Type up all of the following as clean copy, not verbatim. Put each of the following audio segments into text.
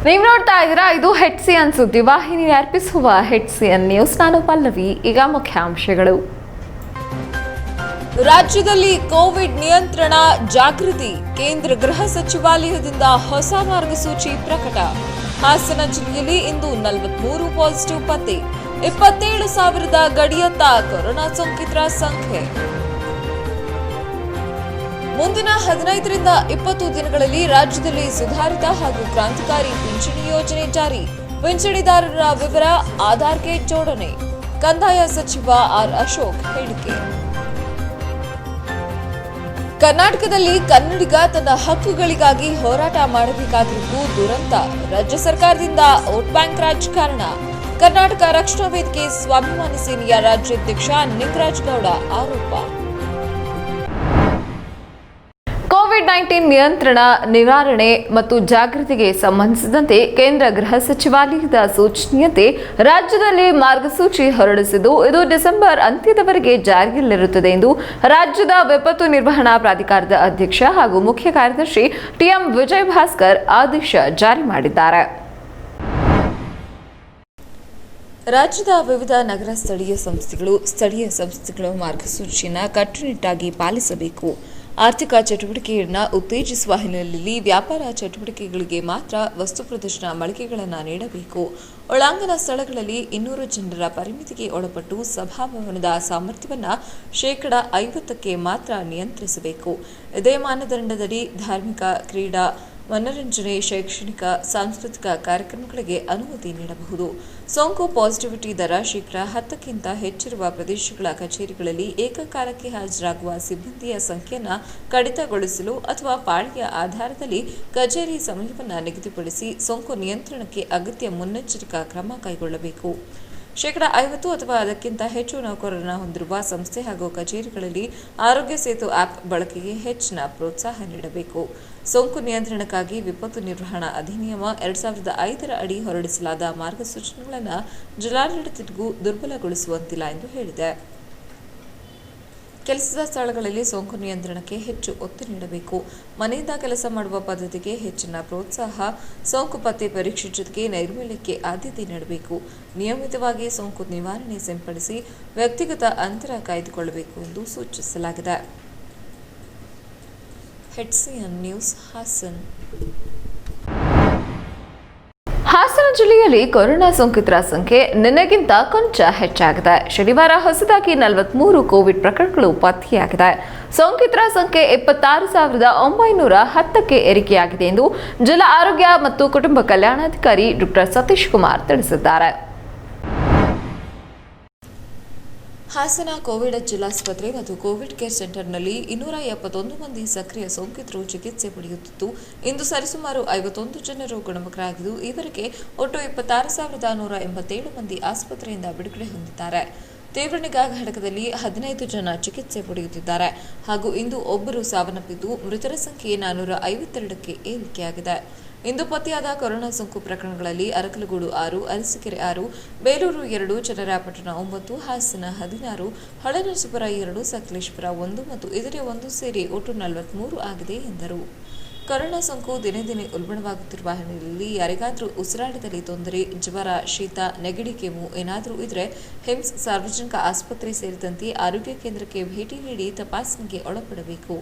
ನೀವು ನೋಡ್ತಾ ಇದ್ದೀರಾ, ಇದು HCN ಸುದ್ದಿವಾಹಿನಿ ಅರ್ಪಿಸುವ HCN ನ್ಯೂಸ್. ನಾನು ಪಲ್ಲವಿ. ಈಗ ಮುಖ್ಯಾಂಶಗಳು. ರಾಜ್ಯದಲ್ಲಿ ಕೋವಿಡ್ ನಿಯಂತ್ರಣ ಜಾಗೃತಿ, ಕೇಂದ್ರ ಗೃಹ ಸಚಿವಾಲಯದಿಂದ ಹೊಸ ಮಾರ್ಗಸೂಚಿ ಪ್ರಕಟ. ಹಾಸನ ಜಿಲ್ಲೆಯಲ್ಲಿ ಇಂದು 43 ಪಾಸಿಟಿವ್ ಪತ್ತೆ, 27,000 ಗಡಿಯತ್ತ ಕೊರೋನಾ ಸೋಂಕಿತರ ಸಂಖ್ಯೆ. ಮುಂದಿನ 15 ರಿಂದ 20 ದಿನಗಳಲ್ಲಿ ರಾಜ್ಯದಲ್ಲಿ ಸುಧಾರಿತ ಹಾಗೂ ಕ್ರಾಂತಿಕಾರಿ ಪಿಂಚಣಿ ಯೋಜನೆ ಜಾರಿ. ಪಿಂಚಣಿದಾರರ ವಿವರ ಆಧಾರ್ಗೆ ಜೋಡಣೆ. ಕಂದಾಯ ಸಚಿವ ಆರ್ ಅಶೋಕ್ ಹೇಳಿಕೆ. ಕರ್ನಾಟಕದಲ್ಲಿ ಕನ್ನಡಿಗ ತನ್ನ ಹಕ್ಕುಗಳಿಗಾಗಿ ಹೋರಾಟ ಮಾಡಬೇಕಾಗಿರುವುದು ದುರಂತ. ರಾಜ್ಯ ಸರ್ಕಾರದಿಂದ ವೋಟ್ ಬ್ಯಾಂಕ್ ರಾಜಕಾರಣ. ಕರ್ನಾಟಕ ರಕ್ಷಣಾ ವೇದಿಕೆ ಸ್ವಾಭಿಮಾನಿ ಸೇನೆಯ ರಾಜ್ಯಾಧ್ಯಕ್ಷ ನಿಂಗರಾಜ್ ಗೌಡ ಆರೋಪ. ಕೋವಿಡ್-19 ನಿಯಂತ್ರಣ, ನಿವಾರಣೆ ಮತ್ತು ಜಾಗೃತಿಗೆ ಸಂಬಂಧಿಸಿದಂತೆ ಕೇಂದ್ರ ಗೃಹ ಸಚಿವಾಲಯದ ಸೂಚನೆಯಂತೆ ರಾಜ್ಯದಲ್ಲಿ ಮಾರ್ಗಸೂಚಿ ಹೊರಡಿಸಿದ್ದು, ಇದು ಡಿಸೆಂಬರ್ ಅಂತ್ಯದವರೆಗೆ ಜಾರಿಯಲ್ಲಿರುತ್ತದೆ ಎಂದು ರಾಜ್ಯದ ವಿಪತ್ತು ನಿರ್ವಹಣಾ ಪ್ರಾಧಿಕಾರದ ಅಧ್ಯಕ್ಷ ಹಾಗೂ ಮುಖ್ಯ ಕಾರ್ಯದರ್ಶಿ ಟಿಎಂ ವಿಜಯ್ ಭಾಸ್ಕರ್ ಆದೇಶ ಜಾರಿ ಮಾಡಿದ್ದಾರೆ. ರಾಜ್ಯದ ವಿವಿಧ ನಗರ ಸ್ಥಳೀಯ ಸಂಸ್ಥೆಗಳು ಮಾರ್ಗಸೂಚಿಯನ್ನು ಕಟ್ಟುನಿಟ್ಟಾಗಿ ಪಾಲಿಸಬೇಕು. ಆರ್ಥಿಕ ಚಟುವಟಿಕೆಯನ್ನು ಉತ್ತೇಜಿಸುವ ಹಿನ್ನೆಲೆಯಲ್ಲಿ ವ್ಯಾಪಾರ ಚಟುವಟಿಕೆಗಳಿಗೆ ಮಾತ್ರ ವಸ್ತು ಪ್ರದರ್ಶನ ಮಳಿಗೆಗಳನ್ನು ನೀಡಬೇಕು. ಒಳಾಂಗಣ ಸ್ಥಳಗಳಲ್ಲಿ 200 ಜನರ ಪರಿಮಿತಿಗೆ ಒಳಪಟ್ಟು ಸಭಾಭವನದ ಸಾಮರ್ಥ್ಯವನ್ನು 50% ಮಾತ್ರ ನಿಯಂತ್ರಿಸಬೇಕು. ಇದೇ ಮಾನದಂಡದಡಿ ಧಾರ್ಮಿಕ, ಕ್ರೀಡಾ, ಮನರಂಜನೆ, ಶೈಕ್ಷಣಿಕ, ಸಾಂಸ್ಕೃತಿಕ ಕಾರ್ಯಕ್ರಮಗಳಿಗೆ ಅನುಮತಿ ನೀಡಬಹುದು. ಸೋಂಕು ಪಾಸಿಟಿವಿಟಿ ದರ ಶೇಕಡಾ 10ಕ್ಕಿಂತ ಹೆಚ್ಚಿರುವ ಪ್ರದೇಶಗಳ ಕಚೇರಿಗಳಲ್ಲಿ ಏಕಕಾಲಕ್ಕೆ ಹಾಜರಾಗುವ ಸಿಬ್ಬಂದಿಯ ಸಂಖ್ಯೆಯನ್ನು ಕಡಿತಗೊಳಿಸಲು ಅಥವಾ ಪಾಳಿಯ ಆಧಾರದಲ್ಲಿ ಕಚೇರಿ ಸಮಯವನ್ನು ನಿಗದಿಪಡಿಸಿ ಸೋಂಕು ನಿಯಂತ್ರಣಕ್ಕೆ ಅಗತ್ಯ ಮುನ್ನೆಚ್ಚರಿಕಾ ಕ್ರಮ ಕೈಗೊಳ್ಳಬೇಕು. ಶೇಕಡಾ 50 ಅಥವಾ ಅದಕ್ಕಿಂತ ಹೆಚ್ಚು ನೌಕರರನ್ನು ಹೊಂದಿರುವ ಸಂಸ್ಥೆ ಹಾಗೂ ಕಚೇರಿಗಳಲ್ಲಿ ಆರೋಗ್ಯ ಸೇತು ಆಪ್ ಬಳಕೆಗೆ ಹೆಚ್ಚಿನ ಪ್ರೋತ್ಸಾಹ ನೀಡಬೇಕು. ಸೋಂಕು ನಿಯಂತ್ರಣಕ್ಕಾಗಿ ವಿಪತ್ತು ನಿರ್ವಹಣಾ ಅಧಿನಿಯಮ 2005 ಅಡಿ ಹೊರಡಿಸಲಾದ ಮಾರ್ಗಸೂಚಿಗಳನ್ನು ಜಿಲ್ಲಾಡಳಿತಕ್ಕೂ ದುರ್ಬಲಗೊಳಿಸುವಂತಿಲ್ಲ ಎಂದು ಹೇಳಿದೆ. ಕೆಲಸದ ಸ್ಥಳಗಳಲ್ಲಿ ಸೋಂಕು ನಿಯಂತ್ರಣಕ್ಕೆ ಹೆಚ್ಚು ಒತ್ತು ನೀಡಬೇಕು. ಮನೆಯಿಂದ ಕೆಲಸ ಮಾಡುವ ಪದ್ಧತಿಗೆ ಹೆಚ್ಚಿನ ಪ್ರೋತ್ಸಾಹ. ಸೋಂಕು ಪತ್ತೆ ಪರೀಕ್ಷೆ ಜೊತೆಗೆ ನೈರ್ಮಲ್ಯಕ್ಕೆ ಆದ್ಯತೆ ನೀಡಬೇಕು. ನಿಯಮಿತವಾಗಿ ಸೋಂಕು ನಿವಾರಣೆ ಸಿಂಪಡಿಸಿ ವ್ಯಕ್ತಿಗತ ಅಂತರ ಕಾಯ್ದುಕೊಳ್ಳಬೇಕು ಎಂದು ಸೂಚಿಸಲಾಗಿದೆ. HCN news, Haasan. ಹಾಸನ ಜಿಲ್ಲೆಯಲ್ಲಿ ಕೊರೋನಾ ಸೋಂಕಿತರ ಸಂಖ್ಯೆ ನಿನ್ನೆಗಿಂತ ಕೊಂಚ ಹೆಚ್ಚಾಗಿದೆ. ಶನಿವಾರ ಹೊಸದಾಗಿ 43 ಕೋವಿಡ್ ಪ್ರಕರಣಗಳು ಪತ್ತೆಯಾಗಿದೆ. ಸೋಂಕಿತರ ಸಂಖ್ಯೆ 26,910ಕ್ಕೆ ಏರಿಕೆಯಾಗಿದೆ ಎಂದು ಜಿಲ್ಲಾ ಆರೋಗ್ಯ ಮತ್ತು ಕುಟುಂಬ ಕಲ್ಯಾಣಾಧಿಕಾರಿ ಡಾ ಸತೀಶ್ ಕುಮಾರ್ ತಿಳಿಸಿದ್ದಾರೆ. ಹಾಸನ ಕೋವಿಡ್ ಜಿಲ್ಲಾಸ್ಪತ್ರೆ ಮತ್ತು ಕೋವಿಡ್ ಕೇರ್ ಸೆಂಟರ್ನಲ್ಲಿ 271 ಮಂದಿ ಸಕ್ರಿಯ ಸೋಂಕಿತರು ಚಿಕಿತ್ಸೆ ಪಡೆಯುತ್ತಿದ್ದು, ಇಂದು ಸರಿಸುಮಾರು 51 ಜನರು ಗುಣಮುಖರಾಗಿದ್ದು, ಈವರೆಗೆ ಒಟ್ಟು 26,187 ಮಂದಿ ಆಸ್ಪತ್ರೆಯಿಂದ ಬಿಡುಗಡೆ ಹೊಂದಿದ್ದಾರೆ. ತೀವ್ರ ನಿಗಾ ಘಟಕದಲ್ಲಿ 15 ಜನ ಚಿಕಿತ್ಸೆ ಪಡೆಯುತ್ತಿದ್ದಾರೆ ಹಾಗೂ ಇಂದು ಒಬ್ಬರು ಸಾವನ್ನಪ್ಪಿದ್ದು, ಮೃತರ ಸಂಖ್ಯೆ 452ಕ್ಕೆ ಏರಿಕೆಯಾಗಿದೆ. ಇಂದು ಪತ್ತೆಯಾದ ಕೊರೋನಾ ಸೋಂಕು ಪ್ರಕರಣಗಳಲ್ಲಿ ಅರಕಲಗೂಡು 6, ಅರಸೀಕೆರೆ 6, ಬೇಲೂರು 2, ಚನ್ನರಾಯಪಟ್ಟಣ 9, ಹಾಸನ 16, ಹೊಳೆನರಸೀಪುರ 2, ಸಕಲೇಶಪುರ 1 ಮತ್ತು ಇತರೆ 1 ಸೇರಿ ಒಟ್ಟು 43 ಆಗಿದೆ ಎಂದರು. ಕೊರೋನಾ ಸೋಂಕು ದಿನೇ ದಿನೇ ಉಲ್ಬಣವಾಗುತ್ತಿರುವ ಹಿನ್ನೆಲೆಯಲ್ಲಿ ಯಾರಿಗಾದರೂ ಉಸಿರಾಟದಲ್ಲಿ ತೊಂದರೆ, ಜ್ವರ, ಶೀತ, ನೆಗಡಿ, ಕೆಮ್ಮು ಏನಾದರೂ ಇದ್ದರೆ ಹಿಮ್ಸ್ ಸಾರ್ವಜನಿಕ ಆಸ್ಪತ್ರೆ ಸೇರಿದಂತೆ ಆರೋಗ್ಯ ಕೇಂದ್ರಕ್ಕೆ ಭೇಟಿ ನೀಡಿ ತಪಾಸಣೆಗೆ ಒಳಪಡಬೇಕು.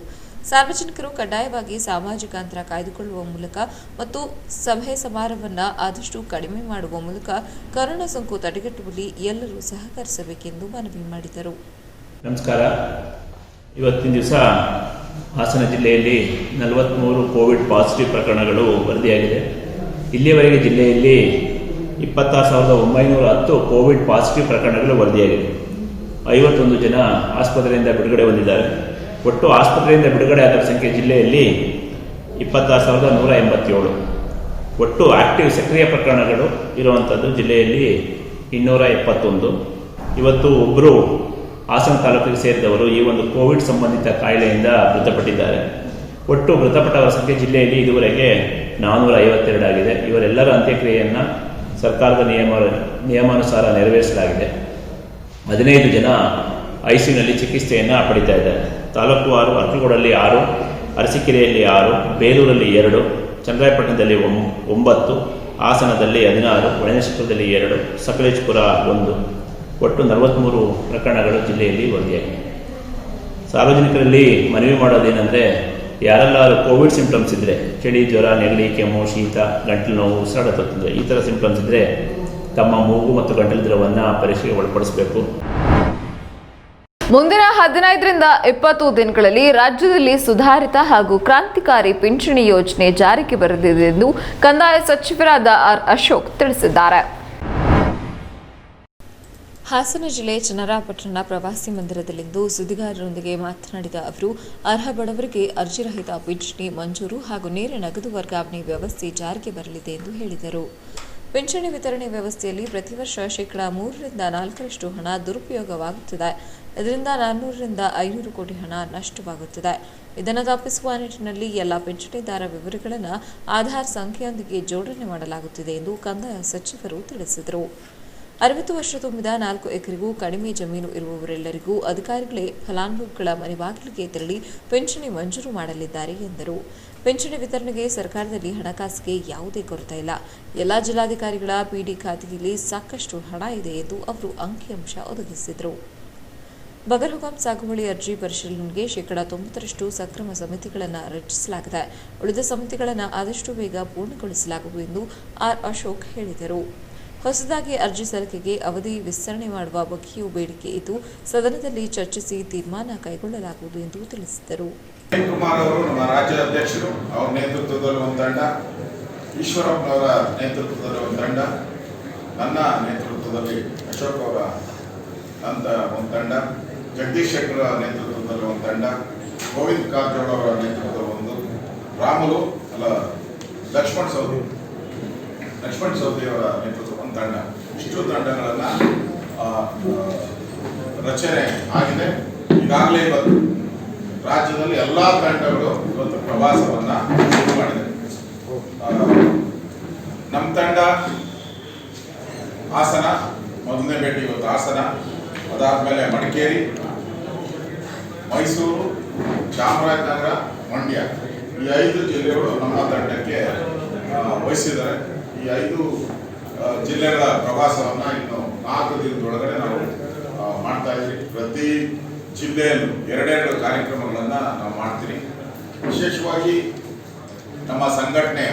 ಸಾರ್ವಜನಿಕರು ಕಡ್ಡಾಯವಾಗಿ ಸಾಮಾಜಿಕ ಅಂತರ ಕಾಯ್ದುಕೊಳ್ಳುವ ಮೂಲಕ ಮತ್ತು ಸಭೆ ಸಮಾರಂಭವನ್ನು ಆದಷ್ಟು ಕಡಿಮೆ ಮಾಡುವ ಮೂಲಕ ಕೊರೋನಾ ಸೋಂಕು ತಡೆಗಟ್ಟುವಲ್ಲಿ ಎಲ್ಲರೂ ಸಹಕರಿಸಬೇಕೆಂದು ಮನವಿ ಮಾಡಿದರು. ನಮಸ್ಕಾರ. ಇವತ್ತಿನ ದಿವಸ ಹಾಸನ ಜಿಲ್ಲೆಯಲ್ಲಿ 43 ಕೋವಿಡ್ ಪಾಸಿಟಿವ್ ಪ್ರಕರಣಗಳು ವರದಿಯಾಗಿದೆ. ಇಲ್ಲಿಯವರೆಗೆ ಜಿಲ್ಲೆಯಲ್ಲಿ 26,910 ಕೋವಿಡ್ ಪಾಸಿಟಿವ್ ಪ್ರಕರಣಗಳು ವರದಿಯಾಗಿದೆ. 51 ಜನ ಆಸ್ಪತ್ರೆಯಿಂದ ಬಿಡುಗಡೆ ಹೊಂದಿದ್ದಾರೆ. ಒಟ್ಟು ಆಸ್ಪತ್ರೆಯಿಂದ ಬಿಡುಗಡೆ ಆದ ಸಂಖ್ಯೆ ಜಿಲ್ಲೆಯಲ್ಲಿ 26,187. ಒಟ್ಟು ಆಕ್ಟಿವ್ ಸಕ್ರಿಯ ಪ್ರಕರಣಗಳು ಇರುವಂಥದ್ದು ಜಿಲ್ಲೆಯಲ್ಲಿ 271. ಇವತ್ತು ಒಬ್ಬರು ಹಾಸನ ತಾಲೂಕಿಗೆ ಸೇರಿದವರು ಈ ಒಂದು ಕೋವಿಡ್ ಸಂಬಂಧಿತ ಕಾಯಿಲೆಯಿಂದ ಮೃತಪಟ್ಟಿದ್ದಾರೆ. ಒಟ್ಟು ಮೃತಪಟ್ಟವರ ಸಂಖ್ಯೆ ಜಿಲ್ಲೆಯಲ್ಲಿ ಇದುವರೆಗೆ 452 ಆಗಿದೆ. ಇವರೆಲ್ಲರ ಅಂತ್ಯಕ್ರಿಯೆಯನ್ನು ಸರ್ಕಾರದ ನಿಯಮಾನುಸಾರ ನೆರವೇರಿಸಲಾಗಿದೆ. 15 ಜನ ಐಸಿಯುನಲ್ಲಿ ಚಿಕಿತ್ಸೆಯನ್ನು ಪಡಿತಾ ಇದ್ದಾರೆ. ತಾಲೂಕು 6, ಅರಕಲಗೂಡಲ್ಲಿ 6, ಅರಸೀಕೆರೆಯಲ್ಲಿ 6, ಬೇಲೂರಲ್ಲಿ 2, ಚನ್ನರಾಯಪಟ್ಟಣದಲ್ಲಿ 9, ಹಾಸನದಲ್ಲಿ 16, ಹೊಳೆನರಸೀಪುರದಲ್ಲಿ 2, ಸಕಲೇಶಪುರ 1, ಒಟ್ಟು 43 ಪ್ರಕರಣಗಳು ಜಿಲ್ಲೆಯಲ್ಲಿ ವರದಿಯಾಗಿವೆ. ಸಾರ್ವಜನಿಕರಲ್ಲಿ ಮನವಿ ಮಾಡೋದೇನೆಂದರೆ, ಯಾರೆಲ್ಲಾದ್ರೂ ಕೋವಿಡ್ ಸಿಂಪ್ಟಮ್ಸ್ ಇದ್ದರೆ, ಚಳಿ, ಜ್ವರ, ನೆಗಡಿ, ಕೆಮ್ಮು, ಶೀತ, ಗಂಟಲು ನೋವು, ಉಸಿರಾಟ ತೊಂದರೆ ಈ ಥರ ಸಿಂಪ್ಟಮ್ಸ್ ಇದ್ದರೆ ತಮ್ಮ ಮೂಗು ಮತ್ತು ಗಂಟಲು ದ್ರವವನ್ನು ಪರೀಕ್ಷೆಗೆ ಒಳಪಡಿಸಬೇಕು. ಮುಂದಿನ 15ರಿಂದ 20 ದಿನಗಳಲ್ಲಿ ರಾಜ್ಯದಲ್ಲಿ ಸುಧಾರಿತ ಹಾಗೂ ಕ್ರಾಂತಿಕಾರಿ ಪಿಂಚಣಿ ಯೋಜನೆ ಜಾರಿಗೆ ಬರಲಿದೆ ಎಂದು ಕಂದಾಯ ಸಚಿವರಾದ ಆರ್ ಅಶೋಕ್ ತಿಳಿಸಿದ್ದಾರೆ. ಹಾಸನ ಜಿಲ್ಲೆ ಚನ್ನರಾಯಪಟ್ಟಣ ಪ್ರವಾಸಿ ಮಂದಿರದಲ್ಲಿಂದು ಸುದ್ದಿಗಾರರೊಂದಿಗೆ ಮಾತನಾಡಿದ ಅವರು, ಅರ್ಹ ಬಡವರಿಗೆ ಅರ್ಜಿರಹಿತ ಪಿಂಚಣಿ ಮಂಜೂರು ಹಾಗೂ ನೇರ ನಗದು ವರ್ಗಾವಣೆ ವ್ಯವಸ್ಥೆ ಜಾರಿಗೆ ಬರಲಿದೆ ಎಂದು ಹೇಳಿದರು. ಪಿಂಚಣಿ ವಿತರಣೆ ವ್ಯವಸ್ಥೆಯಲ್ಲಿ ಪ್ರತಿ ವರ್ಷ 3ರಿಂದ 4% ಹಣ ದುರುಪಯೋಗವಾಗುತ್ತಿದೆ. ಇದರಿಂದ 400ರಿಂದ 500 ಕೋಟಿ ಹಣ ನಷ್ಟವಾಗುತ್ತಿದೆ. ಇದನ್ನು ತಪ್ಪಿಸುವ ನಿಟ್ಟಿನಲ್ಲಿ ಎಲ್ಲ ಪಿಂಚಣಿದಾರ ವಿವರಗಳನ್ನು ಆಧಾರ್ ಸಂಖ್ಯೆಯೊಂದಿಗೆ ಜೋಡಣೆ ಮಾಡಲಾಗುತ್ತಿದೆ ಎಂದು ಕಂದಾಯ ಸಚಿವರು ತಿಳಿಸಿದರು. 60 ವರ್ಷ ತುಂಬಿದ 4 ಎಕರೆಗೂ ಕಡಿಮೆ ಜಮೀನು ಇರುವವರೆಲ್ಲರಿಗೂ ಅಧಿಕಾರಿಗಳೇ ಫಲಾನುಭವಿಗಳ ಮನೆ ಬಾಗಿಲಿಗೆ ತೆರಳಿ ಪಿಂಚಣಿ ಮಂಜೂರು ಮಾಡಲಿದ್ದಾರೆ ಎಂದರು. ಪಿಂಚಣಿ ವಿತರಣೆಗೆ ಸರ್ಕಾರದಲ್ಲಿ ಹಣಕಾಸಿಗೆ ಯಾವುದೇ ಕೊರತೆ ಇಲ್ಲ. ಎಲ್ಲ ಜಿಲ್ಲಾಧಿಕಾರಿಗಳ ಪಿಡಿ ಖಾತೆಯಲ್ಲಿ ಸಾಕಷ್ಟು ಹಣ ಇದೆ ಎಂದು ಅವರು ಅಂಕಿಅಂಶ ಒದಗಿಸಿದರು. ಬಗರ್ಹುಕುಂ ಸಾಗುವಳಿ ಅರ್ಜಿ ಪರಿಶೀಲನೆಗೆ 90% ಸಕ್ರಮ ಸಮಿತಿಗಳನ್ನು ರಚಿಸಲಾಗಿದೆ. ಉಳಿದ ಸಮಿತಿಗಳನ್ನು ಆದಷ್ಟು ಬೇಗ ಪೂರ್ಣಗೊಳಿಸಲಾಗುವುದು ಎಂದು ಆರ್ ಅಶೋಕ್ ಹೇಳಿದರು. ಹೊಸದಾಗಿ ಅರ್ಜಿ ಸಲ್ಲಿಕೆಗೆ ಅವಧಿ ವಿಸ್ತರಣೆ ಮಾಡುವ ಬಗ್ಗೆಯೂ ಬೇಡಿಕೆ ಇದ್ದು, ಸದನದಲ್ಲಿ ಚರ್ಚಿಸಿ ತೀರ್ಮಾನ ಕೈಗೊಳ್ಳಲಾಗುವುದು ಎಂದು ತಿಳಿಸಿದರು. ಕುಮಾರ್ ಅವರು ನಮ್ಮ ರಾಜ್ಯ ಅಧ್ಯಕ್ಷರು, ಅವರ ನೇತೃತ್ವದಲ್ಲಿ ಒಂದು ತಂಡ, ಈಶ್ವರಪ್ಪನವರ ನೇತೃತ್ವದಲ್ಲಿ ಒಂದು ತಂಡ, ನನ್ನ ನೇತೃತ್ವದಲ್ಲಿ ಅಶೋಕ್ ಅವರ ಒಂದು ತಂಡ, ಜಗದೀಶ್ ಶೆಟ್ಟರ್ ನೇತೃತ್ವದಲ್ಲಿ ಒಂದು ತಂಡ, ಗೋವಿಂದ್ ಕಾರಜೋಳ ಅವರ ನೇತೃತ್ವದಲ್ಲಿ ಒಂದು, ಲಕ್ಷ್ಮಣ್ ಸವದಿ ಅವರ ನೇತೃತ್ವ ಒಂದು ತಂಡ, ಇಷ್ಟು ತಂಡಗಳನ್ನು ರಚನೆ ಆಗಿದೆ. ಈಗಾಗಲೇ ಇವತ್ತು ರಾಜ್ಯದಲ್ಲಿ ಎಲ್ಲ ತಂಡಗಳು ಇವತ್ತು ಪ್ರವಾಸವನ್ನು ಶುರು ಮಾಡಿದೆ. ನಮ್ಮ ತಂಡ ಹಾಸನ ಮೊದಲನೇ ಭೇಟಿ ಇವತ್ತು ಹಾಸನ, ಅದಾದಮೇಲೆ ಮಡಿಕೇರಿ, ಮೈಸೂರು, ಚಾಮರಾಜನಗರ, ಮಂಡ್ಯ ಈ 5 ಜಿಲ್ಲೆಗಳು ನಮ್ಮ ತಂಡಕ್ಕೆ ವಹಿಸಿದ್ದಾರೆ. ಈ 5 ಜಿಲ್ಲೆಗಳ ಪ್ರವಾಸವನ್ನು ಇನ್ನು 4 ದಿನದೊಳಗಡೆ ನಾವು ಮಾಡ್ತಾ ಇದ್ದೀವಿ. ಪ್ರತಿ ಜಿಲ್ಲೆಯಲ್ಲೂ 2 ಕಾರ್ಯಕ್ರಮಗಳನ್ನು ನಾವು ಮಾಡ್ತೀವಿ. ವಿಶೇಷವಾಗಿ ನಮ್ಮ ಸಂಘಟನೆಯ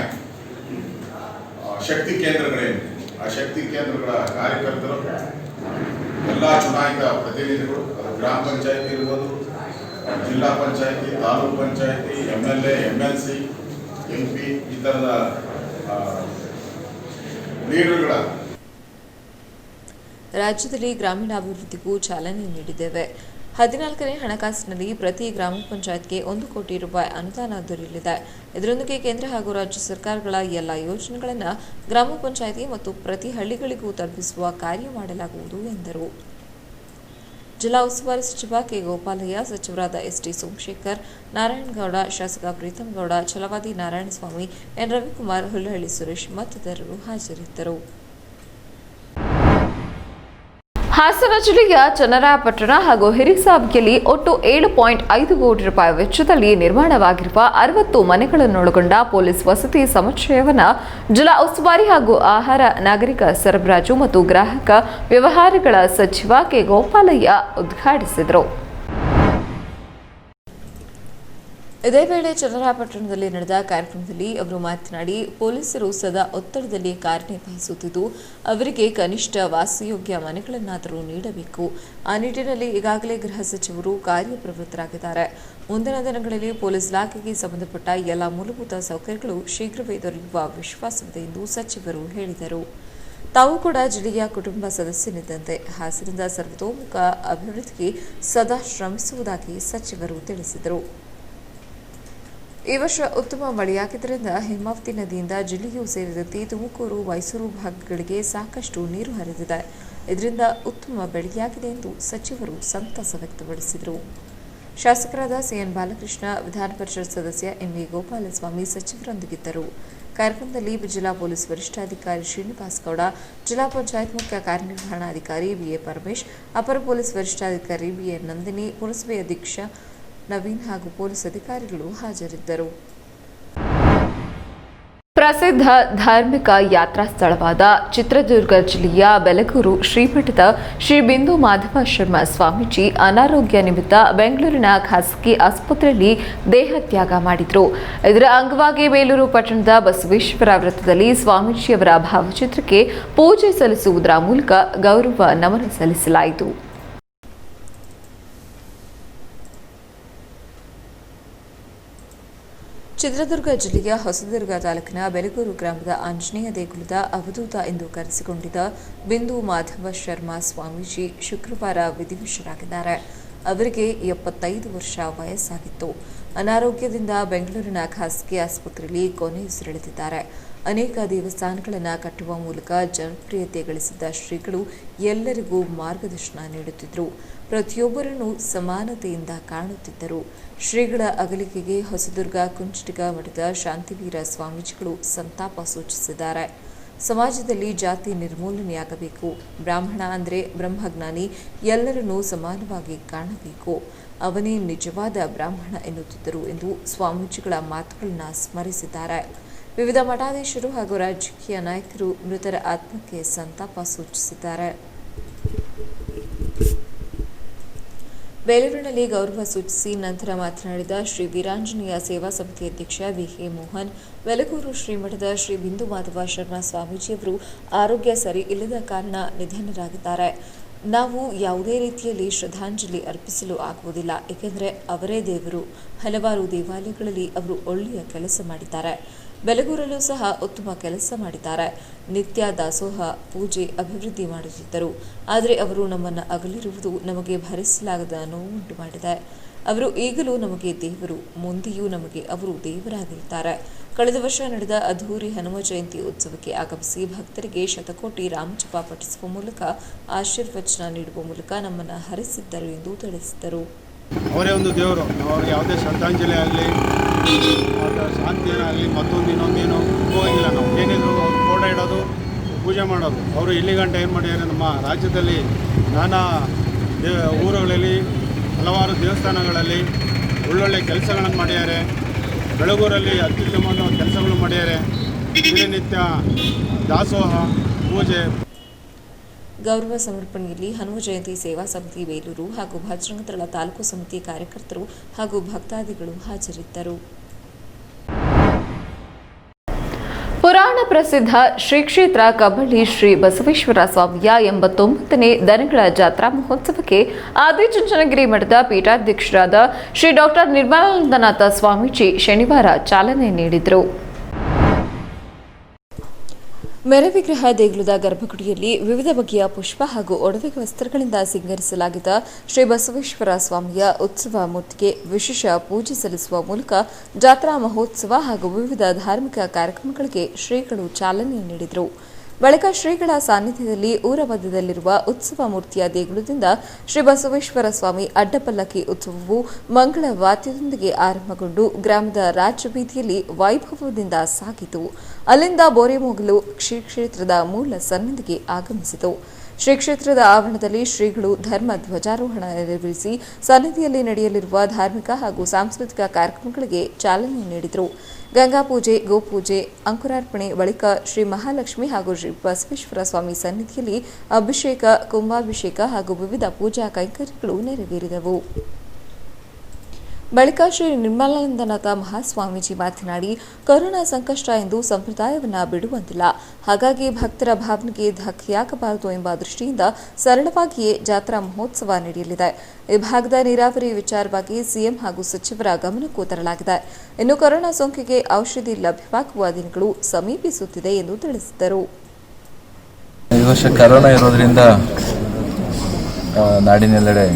ಶಕ್ತಿ ಕೇಂದ್ರಗಳೇನು, ಆ ಶಕ್ತಿ ಕೇಂದ್ರಗಳ ಕಾರ್ಯಕರ್ತರು, ಎಲ್ಲ ಚುನಾಯಿತ ಪ್ರತಿನಿಧಿಗಳು, ಅದು ಗ್ರಾಮ ಪಂಚಾಯತಿ ಇರ್ಬೋದು, ಜಿಲ್ಲಾ ಪಂಚಾಯತಿ, ತಾಲೂಕು ಪಂಚಾಯತಿ, MLA, MLC, MP ಈ ಥರದ ಲೀಡರ್ಗಳ ರಾಜ್ಯದಲ್ಲಿ ಗ್ರಾಮೀಣಾಭಿವೃದ್ಧಿಗೂ ಚಾಲನೆ ನೀಡಿದ್ದೇವೆ. 14ನೇ ಹಣಕಾಸಿನಲ್ಲಿ ಪ್ರತಿ ಗ್ರಾಮ ಪಂಚಾಯತ್ಗೆ 1 ಕೋಟಿ ರೂಪಾಯಿ ಅನುದಾನ ದೊರೆಯಲಿದೆ. ಇದರೊಂದಿಗೆ ಕೇಂದ್ರ ಹಾಗೂ ರಾಜ್ಯ ಸರ್ಕಾರಗಳ ಎಲ್ಲ ಯೋಜನೆಗಳನ್ನು ಗ್ರಾಮ ಪಂಚಾಯತಿ ಮತ್ತು ಪ್ರತಿ ಹಳ್ಳಿಗಳಿಗೂ ತಲುಪಿಸುವ ಕಾರ್ಯ ಮಾಡಲಾಗುವುದು ಎಂದರು. ಜಿಲ್ಲಾ ಉಸ್ತುವಾರಿ ಸಚಿವ ಕೆ ಗೋಪಾಲಯ್ಯ, ಸಚಿವರಾದ ST ಸೋಮಶೇಖರ್, ನಾರಾಯಣಗೌಡ, ಶಾಸಕ ಪ್ರೀತಮ್ ಗೌಡ, ಛಲವಾದಿ ನಾರಾಯಣಸ್ವಾಮಿ, ಎನ್ ರವಿಕುಮಾರ್, ಹುಲ್ಲಹಳ್ಳಿ ಸುರೇಶ್ ಮತ್ತಿತರರು ಹಾಜರಿದ್ದರು. ಹಾಸನ ಜಿಲ್ಲೆಯ ಚನ್ನರಾಯಪಟ್ಟಣ ಹಾಗೂ ಹಿರಿಸಾಬೆಯಲ್ಲಿ ಒಟ್ಟು 7.5 ಕೋಟಿ ರೂಪಾಯಿ ವೆಚ್ಚದಲ್ಲಿ ನಿರ್ಮಾಣವಾಗಿರುವ 60 ಮನೆಗಳನ್ನೊಳಗೊಂಡ ಪೊಲೀಸ್ ವಸತಿ ಸಮುಚ್ಚಯವನ್ನು ಜಿಲ್ಲಾ ಉಸ್ತುವಾರಿ ಹಾಗೂ ಆಹಾರ, ನಾಗರಿಕ ಸರಬರಾಜು ಮತ್ತು ಗ್ರಾಹಕ ವ್ಯವಹಾರಗಳ ಸಚಿವ ಕೆ ಗೋಪಾಲಯ್ಯ ಉದ್ಘಾಟಿಸಿದರು. ಇದೇ ವೇಳೆ ಚನ್ನರಾಯಪಟ್ಟಣದಲ್ಲಿ ನಡೆದ ಕಾರ್ಯಕ್ರಮದಲ್ಲಿ ಅವರು ಮಾತನಾಡಿ, ಪೊಲೀಸರು ಸದಾ ಒತ್ತಡದಲ್ಲಿ ಕಾರ್ಯನಿರ್ವಹಿಸುತ್ತಿದ್ದು, ಅವರಿಗೆ ಕನಿಷ್ಠ ವಾಸಯೋಗ್ಯ ಮನೆಗಳನ್ನಾದರೂ ನೀಡಬೇಕು. ಆ ನಿಟ್ಟಿನಲ್ಲಿ ಈಗಾಗಲೇ ಗೃಹ ಸಚಿವರು ಕಾರ್ಯಪ್ರವೃತ್ತರಾಗಿದ್ದಾರೆ. ಮುಂದಿನ ದಿನಗಳಲ್ಲಿ ಪೊಲೀಸ್ ಇಲಾಖೆಗೆ ಸಂಬಂಧಪಟ್ಟ ಎಲ್ಲ ಮೂಲಭೂತ ಸೌಕರ್ಯಗಳು ಶೀಘ್ರವೇ ದೊರೆಯುವ ವಿಶ್ವಾಸವಿದೆ ಎಂದು ಸಚಿವರು ಹೇಳಿದರು. ತಾವು ಕೂಡ ಜಿಲ್ಲೆಯ ಕುಟುಂಬ ಸದಸ್ಯನಿದ್ದಂತೆ ಹಾಸನದ ಸರ್ವತೋಮುಖ ಅಭಿವೃದ್ಧಿಗೆ ಸದಾ ಶ್ರಮಿಸುವುದಾಗಿ ಸಚಿವರು ತಿಳಿಸಿದರು. ಈ ವರ್ಷ ಉತ್ತಮ ಮಳೆಯಾಗಿದ್ದರಿಂದ ಹೇಮಾವತಿ ನದಿಯಿಂದ ಜಿಲ್ಲೆಯೂ ಸೇರಿದಂತೆ ತುಮಕೂರು, ಮೈಸೂರು ಭಾಗಗಳಿಗೆ ಸಾಕಷ್ಟು ನೀರು ಹರಿದಿದೆ. ಇದರಿಂದ ಉತ್ತಮ ಬೆಳೆಯಾಗಿದೆ ಎಂದು ಸಚಿವರು ಸಂತಸ ವ್ಯಕ್ತಪಡಿಸಿದರು. ಶಾಸಕರಾದ CN ಬಾಲಕೃಷ್ಣ, ವಿಧಾನ ಪರಿಷತ್ ಸದಸ್ಯ MV ಗೋಪಾಲಸ್ವಾಮಿ ಸಚಿವರೊಂದಿಗಿದ್ದರು. ಕಾರ್ಯಕ್ರಮದಲ್ಲಿ ಜಿಲ್ಲಾ ಪೊಲೀಸ್ ವರಿಷ್ಠಾಧಿಕಾರಿ ಶ್ರೀನಿವಾಸ್ ಗೌಡ, ಜಿಲ್ಲಾ ಪಂಚಾಯತ್ ಮುಖ್ಯ ಕಾರ್ಯನಿರ್ವಹಣಾಧಿಕಾರಿ BA ಪರಮೇಶ್, ಅಪರ ಪೊಲೀಸ್ ವರಿಷ್ಠಾಧಿಕಾರಿ BA ನಂದಿನಿ, ಪುರಸಭೆ ಅಧ್ಯಕ್ಷ ನವೀನ್ ಹಾಗೂ ಪೊಲೀಸ್ ಅಧಿಕಾರಿಗಳು ಹಾಜರಿದ್ದರು. ಪ್ರಸಿದ್ಧ ಧಾರ್ಮಿಕ ಯಾತ್ರಾ ಸ್ಥಳವಾದ ಚಿತ್ರದುರ್ಗ ಜಿಲ್ಲೆಯ ಬೆಲಗೂರು ಶ್ರೀಮಠದ ಶ್ರೀ ಬಿಂದು ಮಾಧವ ಶರ್ಮ ಸ್ವಾಮೀಜಿ ಅನಾರೋಗ್ಯ ನಿಮಿತ್ತ ಬೆಂಗಳೂರಿನ ಖಾಸಗಿ ಆಸ್ಪತ್ರೆಯಲ್ಲಿ ದೇಹತ್ಯಾಗ ಮಾಡಿದರು. ಇದರ ಅಂಗವಾಗಿ ಬೇಲೂರು ಪಟ್ಟಣದ ಬಸವೇಶ್ವರ ವೃತ್ತದಲ್ಲಿ ಸ್ವಾಮೀಜಿಯವರ ಭಾವಚಿತ್ರಕ್ಕೆ ಪೂಜೆ ಸಲ್ಲಿಸುವುದರ ಮೂಲಕ ಗೌರವ ನಮನ ಸಲ್ಲಿಸಲಾಯಿತು. ಚಿತ್ರದುರ್ಗ ಜಿಲ್ಲೆಯ ಹೊಸದುರ್ಗ ತಾಲೂಕಿನ ಬೆಲಗೂರು ಗ್ರಾಮದ ಆಂಜನೇಯ ದೇಗುಲದ ಅವಧೂತ ಎಂದು ಕರೆಸಿಕೊಂಡಿದ್ದ ಬಿಂದು ಮಾಧವ ಶರ್ಮ ಸ್ವಾಮೀಜಿ ಶುಕ್ರವಾರ ವಿಧಿವಶರಾಗಿದ್ದಾರೆ. ಅವರಿಗೆ 75 ವರ್ಷ ವಯಸ್ಸಾಗಿತ್ತು. ಅನಾರೋಗ್ಯದಿಂದ ಬೆಂಗಳೂರಿನ ಖಾಸಗಿ ಆಸ್ಪತ್ರೆಯಲ್ಲಿ ಕೊನೆಯುಸಿರೆಳೆದಿದ್ದಾರೆ. ಅನೇಕ ದೇವಸ್ಥಾನಗಳನ್ನು ಕಟ್ಟುವ ಮೂಲಕ ಜನಪ್ರಿಯತೆ ಗಳಿಸಿದ್ದ ಶ್ರೀಗಳು ಎಲ್ಲರಿಗೂ ಮಾರ್ಗದರ್ಶನ ನೀಡುತ್ತಿದ್ದರು. ಪ್ರತಿಯೊಬ್ಬರನ್ನು ಸಮಾನತೆಯಿಂದ ಕಾಣುತ್ತಿದ್ದರು. ಶ್ರೀಗಳ ಅಗಲಿಕೆಗೆ ಹೊಸದುರ್ಗ ಕುಂಚಿಟಿಗ ಮಠದ ಶಾಂತಿವೀರ ಸ್ವಾಮೀಜಿಗಳು ಸಂತಾಪ ಸೂಚಿಸಿದ್ದಾರೆ. ಸಮಾಜದಲ್ಲಿ ಜಾತಿ ನಿರ್ಮೂಲನೆಯಾಗಬೇಕು. ಬ್ರಾಹ್ಮಣ ಅಂದರೆ ಬ್ರಹ್ಮಜ್ಞಾನಿ, ಎಲ್ಲರನ್ನೂ ಸಮಾನವಾಗಿ ಕಾಣಬೇಕು. ಅವನೇ ನಿಜವಾದ ಬ್ರಾಹ್ಮಣ ಎನ್ನುತ್ತಿದ್ದರು ಎಂದು ಸ್ವಾಮೀಜಿಗಳ ಮಾತುಗಳನ್ನು ಸ್ಮರಿಸಿದ್ದಾರೆ. ವಿವಿಧ ಮಠಾಧೀಶರು ಹಾಗೂ ರಾಜಕೀಯ ನಾಯಕರು ಮೃತರ ಆತ್ಮಕ್ಕೆ ಸಂತಾಪ ಸೂಚಿಸಿದ್ದಾರೆ. ಬೇಲೂರಿನಲ್ಲಿ ಗೌರವ ಸೂಚಿಸಿ ನಂತರ ಮಾತನಾಡಿದ ಶ್ರೀ ವೀರಾಂಜನೇಯ ಸೇವಾ ಸಮಿತಿ ಅಧ್ಯಕ್ಷ ವಿ.ಕೆ. ಮೋಹನ್, ಬೆಲಗೂರು ಶ್ರೀಮಠದ ಶ್ರೀ ಬಿಂದು ಮಾಧವ ಶರ್ಮ ಸ್ವಾಮೀಜಿಯವರು ಆರೋಗ್ಯ ಸರಿ ಇಲ್ಲದ ಕಾರಣ ನಿಧನರಾಗಿದ್ದಾರೆ. ನಾವು ಯಾವುದೇ ರೀತಿಯಲ್ಲಿ ಶ್ರದ್ಧಾಂಜಲಿ ಅರ್ಪಿಸಲು ಆಗುವುದಿಲ್ಲ, ಏಕೆಂದರೆ ಅವರೇ ದೇವರು. ಹಲವಾರು ದೇವಾಲಯಗಳಲ್ಲಿ ಅವರು ಒಳ್ಳೆಯ ಕೆಲಸ ಮಾಡಿದ್ದಾರೆ. ಬೆಲಗೂರಲ್ಲೂ ಸಹ ಉತ್ತಮ ಕೆಲಸ ಮಾಡಿದ್ದಾರೆ. ನಿತ್ಯ ದಾಸೋಹ, ಪೂಜೆ, ಅಭಿವೃದ್ಧಿ ಮಾಡುತ್ತಿದ್ದರು. ಆದರೆ ಅವರು ನಮ್ಮನ್ನು ಅಗಲಿರುವುದು ನಮಗೆ ಭರಿಸಲಾಗದ ನೋವುಂಟು ಮಾಡಿದೆ. ಅವರು ಈಗಲೂ ನಮಗೆ ದೇವರು, ಮುಂದೆಯೂ ನಮಗೆ ಅವರು ದೇವರಾಗಿರುತ್ತಾರೆ. ಕಳೆದ ವರ್ಷ ನಡೆದ ಅದ್ಧೂರಿ ಹನುಮ ಜಯಂತಿ ಉತ್ಸವಕ್ಕೆ ಆಗಮಿಸಿ ಭಕ್ತರಿಗೆ ಶತಕೋಟಿ ರಾಮಜಪ ಪಠಿಸುವ ಮೂಲಕ ಆಶೀರ್ವಚನ ನೀಡುವ ಮೂಲಕ ನಮ್ಮನ್ನು ಹರಿಸಿದ್ದರು ಎಂದು ತಿಳಿಸಿದರು. ಅವರೇ ಒಂದು ದೇವರು. ಅವ್ರಿಗೆ ಯಾವುದೇ ಶ್ರದ್ಧಾಂಜಲಿ ಆಗಲಿ, ಶಾಂತಿಯನ್ನಾಗಲಿ, ಮತ್ತೊಂದು ಇನ್ನೊಂದೇನು ಹೋಗಿಲ್ಲ. ನಾವು ಏನಿದ್ರು ಅವ್ರು ಫೋಟೋ ಇಡೋದು, ಪೂಜೆ ಮಾಡೋದು. ಅವರು ಇಲ್ಲಿ ಗಂಟೆ ಏನು ಮಾಡಿದ್ದಾರೆ, ನಮ್ಮ ರಾಜ್ಯದಲ್ಲಿ ನಾನಾ ಊರುಗಳಲ್ಲಿ ಹಲವಾರು ದೇವಸ್ಥಾನಗಳಲ್ಲಿ ಒಳ್ಳೊಳ್ಳೆ ಕೆಲಸಗಳನ್ನು ಮಾಡಿದ್ದಾರೆ. ಬೆಳಗೂರಲ್ಲಿ ಅತ್ಯುತ್ತಮ ಕೆಲಸಗಳು ಮಾಡಿದ್ದಾರೆ. ದಿನನಿತ್ಯ ದಾಸೋಹ, ಪೂಜೆ. ಗೌರವ ಸಮರ್ಪಣೆಯಲ್ಲಿ ಹನುಮ ಜಯಂತಿ ಸೇವಾ ಸಮಿತಿ ಬೇಲೂರು ಹಾಗೂ ಭಜರಂಗದಳ ತಾಲೂಕು ಸಮಿತಿ ಕಾರ್ಯಕರ್ತರು ಹಾಗೂ ಭಕ್ತಾದಿಗಳು ಹಾಜರಿದ್ದರು. ಪುರಾಣ ಪ್ರಸಿದ್ಧ ಶ್ರೀ ಕ್ಷೇತ್ರ ಕಬ್ಬಳ್ಳಿ ಶ್ರೀ ಬಸವೇಶ್ವರ ಸ್ವಾಮಿಯ 89ನೇ ದನಗಳ ಜಾತ್ರಾ ಮಹೋತ್ಸವಕ್ಕೆ ಆದಿಚುಂಚನಗಿರಿ ಮಠದ ಪೀಠಾಧ್ಯಕ್ಷರಾದ ಶ್ರೀ ಡಾಕ್ಟರ್ ನಿರ್ಮಲಾನಂದನಾಥ ಸ್ವಾಮೀಜಿ ಶನಿವಾರ ಚಾಲನೆ ನೀಡಿದರು. ಮೆರವಿಗ್ರಹ ದೇಗುಲದ ಗರ್ಭಗುಡಿಯಲ್ಲಿ ವಿವಿಧ ಬಗೆಯ ಪುಷ್ಪ ಹಾಗೂ ಒಡವೆ ವಸ್ತ್ರಗಳಿಂದ ಸಿಂಗರಿಸಲಾಗಿದ್ದ ಶ್ರೀ ಬಸವೇಶ್ವರ ಸ್ವಾಮಿಯ ಉತ್ಸವ ಮೂರ್ತಿಗೆ ವಿಶೇಷ ಪೂಜೆ ಸಲ್ಲಿಸುವ ಮೂಲಕ ಜಾತ್ರಾ ಮಹೋತ್ಸವ ಹಾಗೂ ವಿವಿಧ ಧಾರ್ಮಿಕ ಕಾರ್ಯಕ್ರಮಗಳಿಗೆ ಶ್ರೀಗಳು ಚಾಲನೆ ನೀಡಿದರು. ಬಳಿಕ ಶ್ರೀಗಳ ಸಾನ್ನಿಧ್ಯದಲ್ಲಿ ಊರ ಮಧ್ಯದಲ್ಲಿರುವ ಉತ್ಸವ ಮೂರ್ತಿಯ ದೇಗುಲದಿಂದ ಶ್ರೀ ಬಸವೇಶ್ವರ ಸ್ವಾಮಿ ಅಡ್ಡಪಲ್ಲಕ್ಕಿ ಉತ್ಸವವು ಮಂಗಳ ವಾದ್ಯದೊಂದಿಗೆ ಆರಂಭಗೊಂಡು ಗ್ರಾಮದ ರಾಜಬೀದಿಯಲ್ಲಿ ವೈಭವದಿಂದ ಸಾಗಿತು. ಅಲ್ಲಿಂದ ಬೋರೆಮೋಗಲು ಶ್ರೀ ಕ್ಷೇತ್ರದ ಮೂಲ ಸನ್ನಿಧಿಗೆ ಆಗಮಿಸಿತು. ಶ್ರೀ ಕ್ಷೇತ್ರದ ಆವರಣದಲ್ಲಿ ಶ್ರೀಗಳು ಧರ್ಮ ಧ್ವಜಾರೋಹಣ ನೆರವೇರಿಸಿ ಸನ್ನಿಧಿಯಲ್ಲಿ ನಡೆಯಲಿರುವ ಧಾರ್ಮಿಕ ಹಾಗೂ ಸಾಂಸ್ಕೃತಿಕ ಕಾರ್ಯಕ್ರಮಗಳಿಗೆ ಚಾಲನೆ ನೀಡಿದರು. ಗಂಗಾ ಪೂಜೆ, ಗೋಪೂಜೆ, ಅಂಕುರಾರ್ಪಣೆ ಬಳಿಕ ಶ್ರೀ ಮಹಾಲಕ್ಷ್ಮಿ ಹಾಗೂ ಶ್ರೀ ಬಸವೇಶ್ವರ ಸ್ವಾಮಿ ಸನ್ನಿಧಿಯಲ್ಲಿ ಅಭಿಷೇಕ, ಕುಂಭಾಭಿಷೇಕ ಹಾಗೂ ವಿವಿಧ ಪೂಜಾ ಕೈಂಕರ್ಯಗಳು ನೆರವೇರಿದವು. ಬಳಿಕ ಶ್ರೀ ನಿರ್ಮಲಾನಂದನಾಥ ಮಹಾಸ್ವಾಮೀಜಿ ಮಾತನಾಡಿ, ಕೊರೋನಾ ಸಂಕಷ್ಟ ಎಂದು ಸಂಪ್ರದಾಯವನ್ನು ಬಿಡುವಂತಿಲ್ಲ. ಹಾಗಾಗಿ ಭಕ್ತರ ಭಾವನೆಗೆ ಧಕ್ಕೆಯಾಗಬಾರದು ಎಂಬ ದೃಷ್ಟಿಯಿಂದ ಸರಳವಾಗಿಯೇ ಜಾತ್ರಾ ಮಹೋತ್ಸವ ನಡೆಯಲಿದೆ. ಈ ಭಾಗದ ನೀರಾವರಿ ವಿಚಾರವಾಗಿ ಸಿಎಂ ಹಾಗೂ ಸಚಿವರ ಗಮನಕ್ಕೂ ತರಲಾಗಿದೆ. ಇನ್ನು ಕೊರೋನಾ ಸೋಂಕಿಗೆ ಔಷಧಿ ಲಭ್ಯವಾಗುವ ದಿನಗಳು ಸಮೀಪಿಸುತ್ತಿದೆ ಎಂದು ತಿಳಿಸಿದರು. ಈ ವರ್ಷ ಕೊರೋನಾ ಇರೋದ್ರಿಂದ ನಾಡಿನೆಲ್ಲೆಡೆ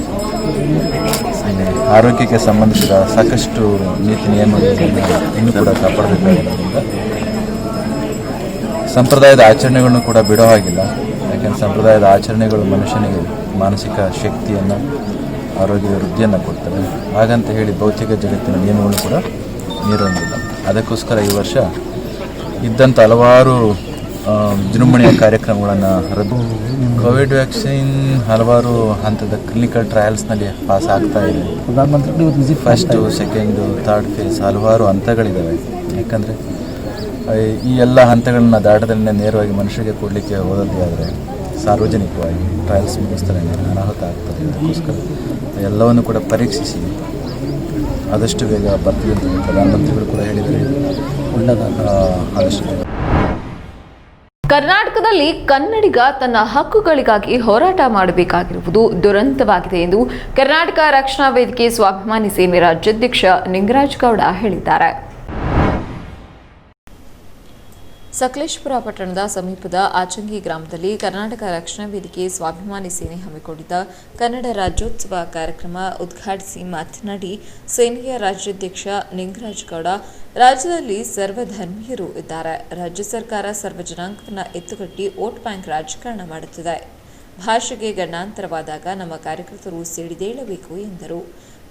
ಆರೋಗ್ಯಕ್ಕೆ ಸಂಬಂಧಿಸಿದ ಸಾಕಷ್ಟು ನೀತಿ ನಿಯಮಗಳನ್ನು ಇನ್ನೂ ಕೂಡ ಕಾಪಾಡಬೇಕಾಗಿರೋದ್ರಿಂದ ಸಂಪ್ರದಾಯದ ಆಚರಣೆಗಳನ್ನು ಕೂಡ ಬಿಡೋ ಹಾಗಿಲ್ಲ. ಯಾಕೆಂದರೆ ಸಂಪ್ರದಾಯದ ಆಚರಣೆಗಳು ಮನುಷ್ಯನಿಗೆ ಮಾನಸಿಕ ಶಕ್ತಿಯನ್ನು, ಆರೋಗ್ಯದ ವೃದ್ಧಿಯನ್ನು ಕೊಡ್ತವೆ. ಹಾಗಂತ ಹೇಳಿ ಭೌತಿಕ ಜಗತ್ತಿನ ನಿಯಮಗಳು ಕೂಡ ಮೀರೋಂಗಿಲ್ಲ. ಅದಕ್ಕೋಸ್ಕರ ಈ ವರ್ಷ ಇದ್ದಂಥ ಹಲವಾರು ವಿಜೃಂಭಣೆಯ ಕಾರ್ಯಕ್ರಮಗಳನ್ನು ರದ್ದು. ಕೋವಿಡ್ ವ್ಯಾಕ್ಸಿನ್ ಹಲವಾರು ಹಂತದ ಕ್ಲಿನಿಕಲ್ ಟ್ರಯಲ್ಸ್ನಲ್ಲಿ ಪಾಸ್ ಆಗ್ತಾ ಇದೆ. ಫಸ್ಟು, ಸೆಕೆಂಡು, ಥರ್ಡ್ ಫೇಸ್ ಹಲವಾರು ಹಂತಗಳಿದ್ದಾವೆ. ಯಾಕಂದರೆ ಈ ಎಲ್ಲ ಹಂತಗಳನ್ನ ದಾಟದಲ್ಲೇ ನೇರವಾಗಿ ಮನುಷ್ಯರಿಗೆ ಕೊಡಲಿಕ್ಕೆ ಹೋದದ್ದೇ ಆದರೆ ಸಾರ್ವಜನಿಕವಾಗಿ ಟ್ರಯಲ್ಸ್ ಮುಗಿಸ್ತಾರೆ ಅನಾಹುತ ಆಗ್ತದೆ. ಅದಕ್ಕೋಸ್ಕರ ಎಲ್ಲವನ್ನು ಕೂಡ ಪರೀಕ್ಷಿಸಿ ಆದಷ್ಟು ಬೇಗ ಬರ್ತೀವಿ ಅಂತ ಪ್ರಧಾನಮಂತ್ರಿಗಳು ಕೂಡ ಹೇಳಿದರೆ ಆದಷ್ಟು ಬೇಗ. ಕರ್ನಾಟಕದಲ್ಲಿ ಕನ್ನಡಿಗ ತನ್ನ ಹಕ್ಕುಗಳಿಗಾಗಿ ಹೋರಾಟ ಮಾಡಬೇಕಾಗಿರುವುದು ದುರಂತವಾಗಿದೆ ಎಂದು ಕರ್ನಾಟಕ ರಕ್ಷಣಾ ವೇದಿಕೆ ಸ್ವಾಭಿಮಾನಿ ಸೇನೆ ರಾಜ್ಯಾಧ್ಯಕ್ಷ ನಿಂಗರಾಜ್ ಗೌಡ ಹೇಳಿದ್ದಾರೆ. ಸಕಲೇಶಪುರ ಪಟ್ಟಣದ ಸಮೀಪದ ಆಚಂಗಿ ಗ್ರಾಮದಲ್ಲಿ ಕರ್ನಾಟಕ ರಕ್ಷಣಾ ವೇದಿಕೆ ಸ್ವಾಭಿಮಾನಿ ಸೇನೆ ಹಮ್ಮಿಕೊಂಡಿದ್ದ ಕನ್ನಡ ರಾಜ್ಯೋತ್ಸವ ಕಾರ್ಯಕ್ರಮ ಉದ್ಘಾಟಿಸಿ ಮಾತನಾಡಿ ಸೇನೆಯ ರಾಜ್ಯಾಧ್ಯಕ್ಷ ನಿಂಗರಾಜ್ ಗೌಡ, ರಾಜ್ಯದಲ್ಲಿ ಸರ್ವಧರ್ಮೀಯರು ಇದ್ದಾರೆ. ರಾಜ್ಯ ಸರ್ಕಾರ ಸರ್ವ ಜನಾಂಗವನ್ನು ಎತ್ತುಗಟ್ಟಿ ವೋಟ್ ಬ್ಯಾಂಕ್ ರಾಜಕಾರಣ ಮಾಡುತ್ತಿದೆ. ಭಾಷೆಗೆ ಗಂಡಾಂತರವಾದಾಗ ನಮ್ಮ ಕಾರ್ಯಕರ್ತರು ಸಿಡಿದೇಳಬೇಕು ಎಂದರು.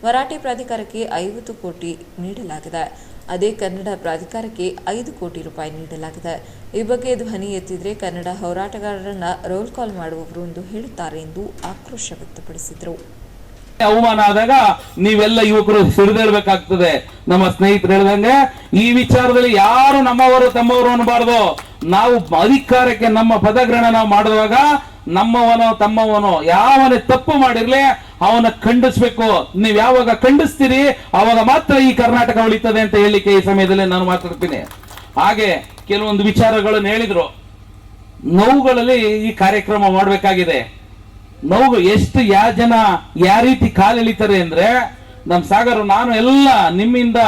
ಮರಾಠಿ ಪ್ರಾಧಿಕಾರಕ್ಕೆ 50 ಕೋಟಿ ನೀಡಲಾಗಿದೆ. ಅದೇ ಕನ್ನಡ ಪ್ರಾಧಿಕಾರಕ್ಕೆ 5 ಕೋಟಿ ರೂಪಾಯಿ ನೀಡಲಾಗಿದೆ. ಈ ಬಗ್ಗೆ ಧ್ವನಿ ಎತ್ತಿದ್ರೆ ಕನ್ನಡ ಹೋರಾಟಗಾರರನ್ನ ರೋಲ್ ಕಾಲ್ ಮಾಡುವವರು ಎಂದು ಹೇಳುತ್ತಾರೆ ಎಂದು ಆಕ್ರೋಶ ವ್ಯಕ್ತಪಡಿಸಿದರು. ಅವಮಾನ ಆದಾಗ ನೀವೆಲ್ಲ ಯುವಕರು ಸಿಡಿದೇಳ್ಬೇಕಾಗ್ತದೆ. ನಮ್ಮ ಸ್ನೇಹಿತರು ಹೇಳಿದಂಗೆ ಈ ವಿಚಾರದಲ್ಲಿ ಯಾರು ನಮ್ಮವರು ತಮ್ಮವರು ಅನ್ನಬಾರ್ದು. ನಾವು ಅಧಿಕಾರಕ್ಕೆ ನಮ್ಮ ಪದಗ್ರಹಣ ನಾವು ಮಾಡುವಾಗ ನಮ್ಮವನೋ ತಮ್ಮವನೋ ಯಾವನೇ ತಪ್ಪು ಮಾಡಿರ್ಲಿ ಅವನ ಖಂಡಿಸ್ಬೇಕು. ನೀವ್ ಯಾವಾಗ ಖಂಡಿಸ್ತೀರಿ ಅವಾಗ ಮಾತ್ರ ಈ ಕರ್ನಾಟಕ ಉಳಿತದೆ ಅಂತ ಹೇಳಿಕೆ ಈ ಸಮಯದಲ್ಲಿ ನಾನು ಮಾತಾಡ್ತೀನಿ. ಹಾಗೆ ಕೆಲವೊಂದು ವಿಚಾರಗಳನ್ನು ಹೇಳಿದ್ರು. ನೋವುಗಳಲ್ಲಿ ಈ ಕಾರ್ಯಕ್ರಮ ಮಾಡಬೇಕಾಗಿದೆ. ನೋವು ಎಷ್ಟು ಜನ ಯಾವ ರೀತಿ ಕಾಲೆಳಿತಾರೆ ಅಂದ್ರೆ, ನಮ್ ಸಾಗರ್ ನಾನು ಎಲ್ಲ ನಿಮ್ಮಿಂದ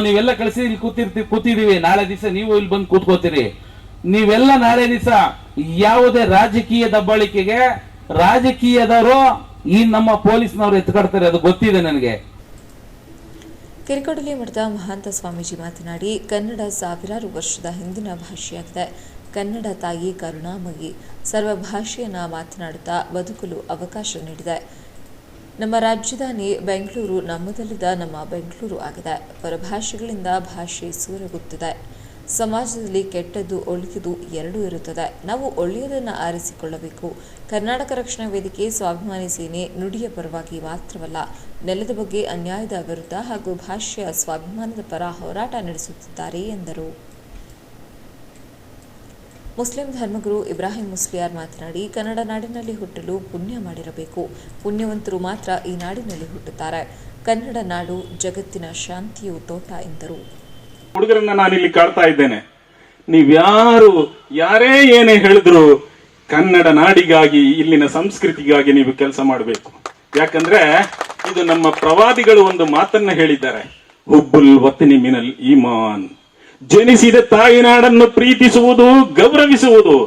ನೀವೆಲ್ಲ ಕಳಿಸಿ ಇಲ್ಲಿ ಕೂತಿದೀವಿ. ನಾಳೆ ದಿವಸ ನೀವು ಇಲ್ಲಿ ಬಂದು ಕೂತ್ಕೋತೀರಿ. ನೀವೆಲ್ಲ ನಾಳೆ ದಿವಸ ಯಾವುದೇ ರಾಜಕೀಯ ದಬ್ಬಾಳಿಕೆಗೆ ರಾಜಕೀಯದವರು ಈ ನಮ್ಮ ಪೊಲೀಸ್ನವರು ಎತ್ಕಡ್ತಾರೆ, ಅದು ಗೊತ್ತಿದೆ ನನಗೆ. ಕಿರಿಕೊಡಲಿ ಮಠದ ಮಹಾಂತ ಸ್ವಾಮೀಜಿ ಮಾತನಾಡಿ, ಕನ್ನಡ ಸಾವಿರಾರು ವರ್ಷದ ಹಿಂದಿನ ಭಾಷೆಯಾಗಿದೆ. ಕನ್ನಡ ತಾಯಿ ಕರುಣಾಮಯಿ ಸರ್ವ ಭಾಷೆಯನ್ನ ಮಾತನಾಡುತ್ತಾ ಬದುಕಲು ಅವಕಾಶ ನೀಡಿದೆ. ನಮ್ಮ ರಾಜಧಾನಿ ಬೆಂಗಳೂರು ನಮ್ಮದಲ್ಲಿದ್ದ ನಮ್ಮ ಬೆಂಗಳೂರು ಆಗಿದೆ. ಪರಭಾಷೆಗಳಿಂದ ಭಾಷೆ ಸೂರಗುತ್ತಿದೆ. ಸಮಾಜದಲ್ಲಿ ಕೆಟ್ಟದ್ದು ಒಳ್ಳೆಯದು ಎರಡೂ ಇರುತ್ತದೆ. ನಾವು ಒಳ್ಳೆಯದನ್ನು ಆರಿಸಿಕೊಳ್ಳಬೇಕು. ಕರ್ನಾಟಕ ರಕ್ಷಣಾ ವೇದಿಕೆ ಸ್ವಾಭಿಮಾನಿ ಸೇನೆ ನುಡಿಯ ಪರವಾಗಿ ಮಾತ್ರವಲ್ಲ, ನೆಲದ ಬಗ್ಗೆ ಅನ್ಯಾಯದ ವಿರುದ್ಧ ಹಾಗೂ ಭಾಷೆಯ ಸ್ವಾಭಿಮಾನದ ಪರ ಹೋರಾಟ ನಡೆಸುತ್ತಿದ್ದಾರೆ ಎಂದರು. ಮುಸ್ಲಿಂ ಧರ್ಮಗುರು ಇಬ್ರಾಹಿಂ ಮುಸ್ಲಿಯಾರ್ ಮಾತನಾಡಿ, ಕನ್ನಡ ನಾಡಿನಲ್ಲಿ ಹುಟ್ಟಲು ಪುಣ್ಯ ಮಾಡಿರಬೇಕು. ಪುಣ್ಯವಂತರು ಮಾತ್ರ ಈ ನಾಡಿನಲ್ಲಿ ಹುಟ್ಟುತ್ತಾರೆ. ಕನ್ನಡ ನಾಡು ಜಗತ್ತಿನ ಶಾಂತಿಯು ತೋಟ ಎಂದರು. ಹುಡುಗರನ್ನ ನಾನಿಲ್ಲಿ ಕಾಡ್ತಾ ಇದ್ದೇನೆ. ಯಾರೇ ಏನೇ ಹೇಳಿದ್ರು ಕನ್ನಡ ನಾಡಿಗಾಗಿ, ಇಲ್ಲಿನ ಸಂಸ್ಕೃತಿಗಾಗಿ ನೀವು ಕೆಲಸ ಮಾಡಬೇಕು. ಯಾಕಂದ್ರೆ ಇದು ನಮ್ಮ ಪ್ರವಾದಿಗಳು ಒಂದು ಮಾತನ್ನ ಹೇಳಿದ್ದಾರೆ, ಹುಬ್ಬುಲ್ ವತನಿ ಮಿನಲ್ ಈಮಾನ್. ಜನಿಸಿದ ತಾಯಿನಾಡನ್ನು ಪ್ರೀತಿಸುವುದು, ಗೌರವಿಸುವುದು,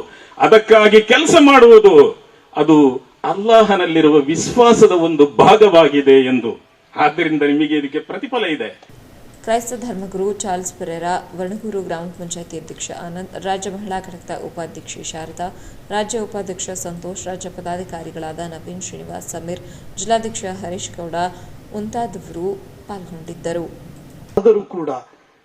ಅದಕ್ಕಾಗಿ ಕೆಲಸ ಮಾಡುವುದು, ಅದು ಅಲ್ಲಾಹನಲ್ಲಿರುವ ವಿಶ್ವಾಸದ ಒಂದು ಭಾಗವಾಗಿದೆ ಎಂದು. ಆದ್ದರಿಂದ ನಿಮಗೆ ಇದಕ್ಕೆ ಪ್ರತಿಫಲ ಇದೆ. ಕ್ರೈಸ್ತ ಧರ್ಮಗುರು ಚಾರ್ಲ್ಸ್ ಪೆರೇರಾ, ವರಣಗೂರು ಗ್ರಾಮ ಪಂಚಾಯಿತಿ ಅಧ್ಯಕ್ಷ ಆನಂದ್, ರಾಜ್ಯ ಮಹಿಳಾ ಘಟಕದ ಉಪಾಧ್ಯಕ್ಷೆ ಶಾರದಾ, ರಾಜ್ಯ ಉಪಾಧ್ಯಕ್ಷ ಸಂತೋಷ್, ರಾಜ್ಯ ಪದಾಧಿಕಾರಿಗಳಾದ ನವೀನ್, ಶ್ರೀನಿವಾಸ್, ಸಮೀರ್, ಜಿಲ್ಲಾಧ್ಯಕ್ಷ ಹರೀಶ್ ಗೌಡ ಮುಂತಾದವರು ಪಾಲ್ಗೊಂಡಿದ್ದರು. ಆದರೂ ಕೂಡ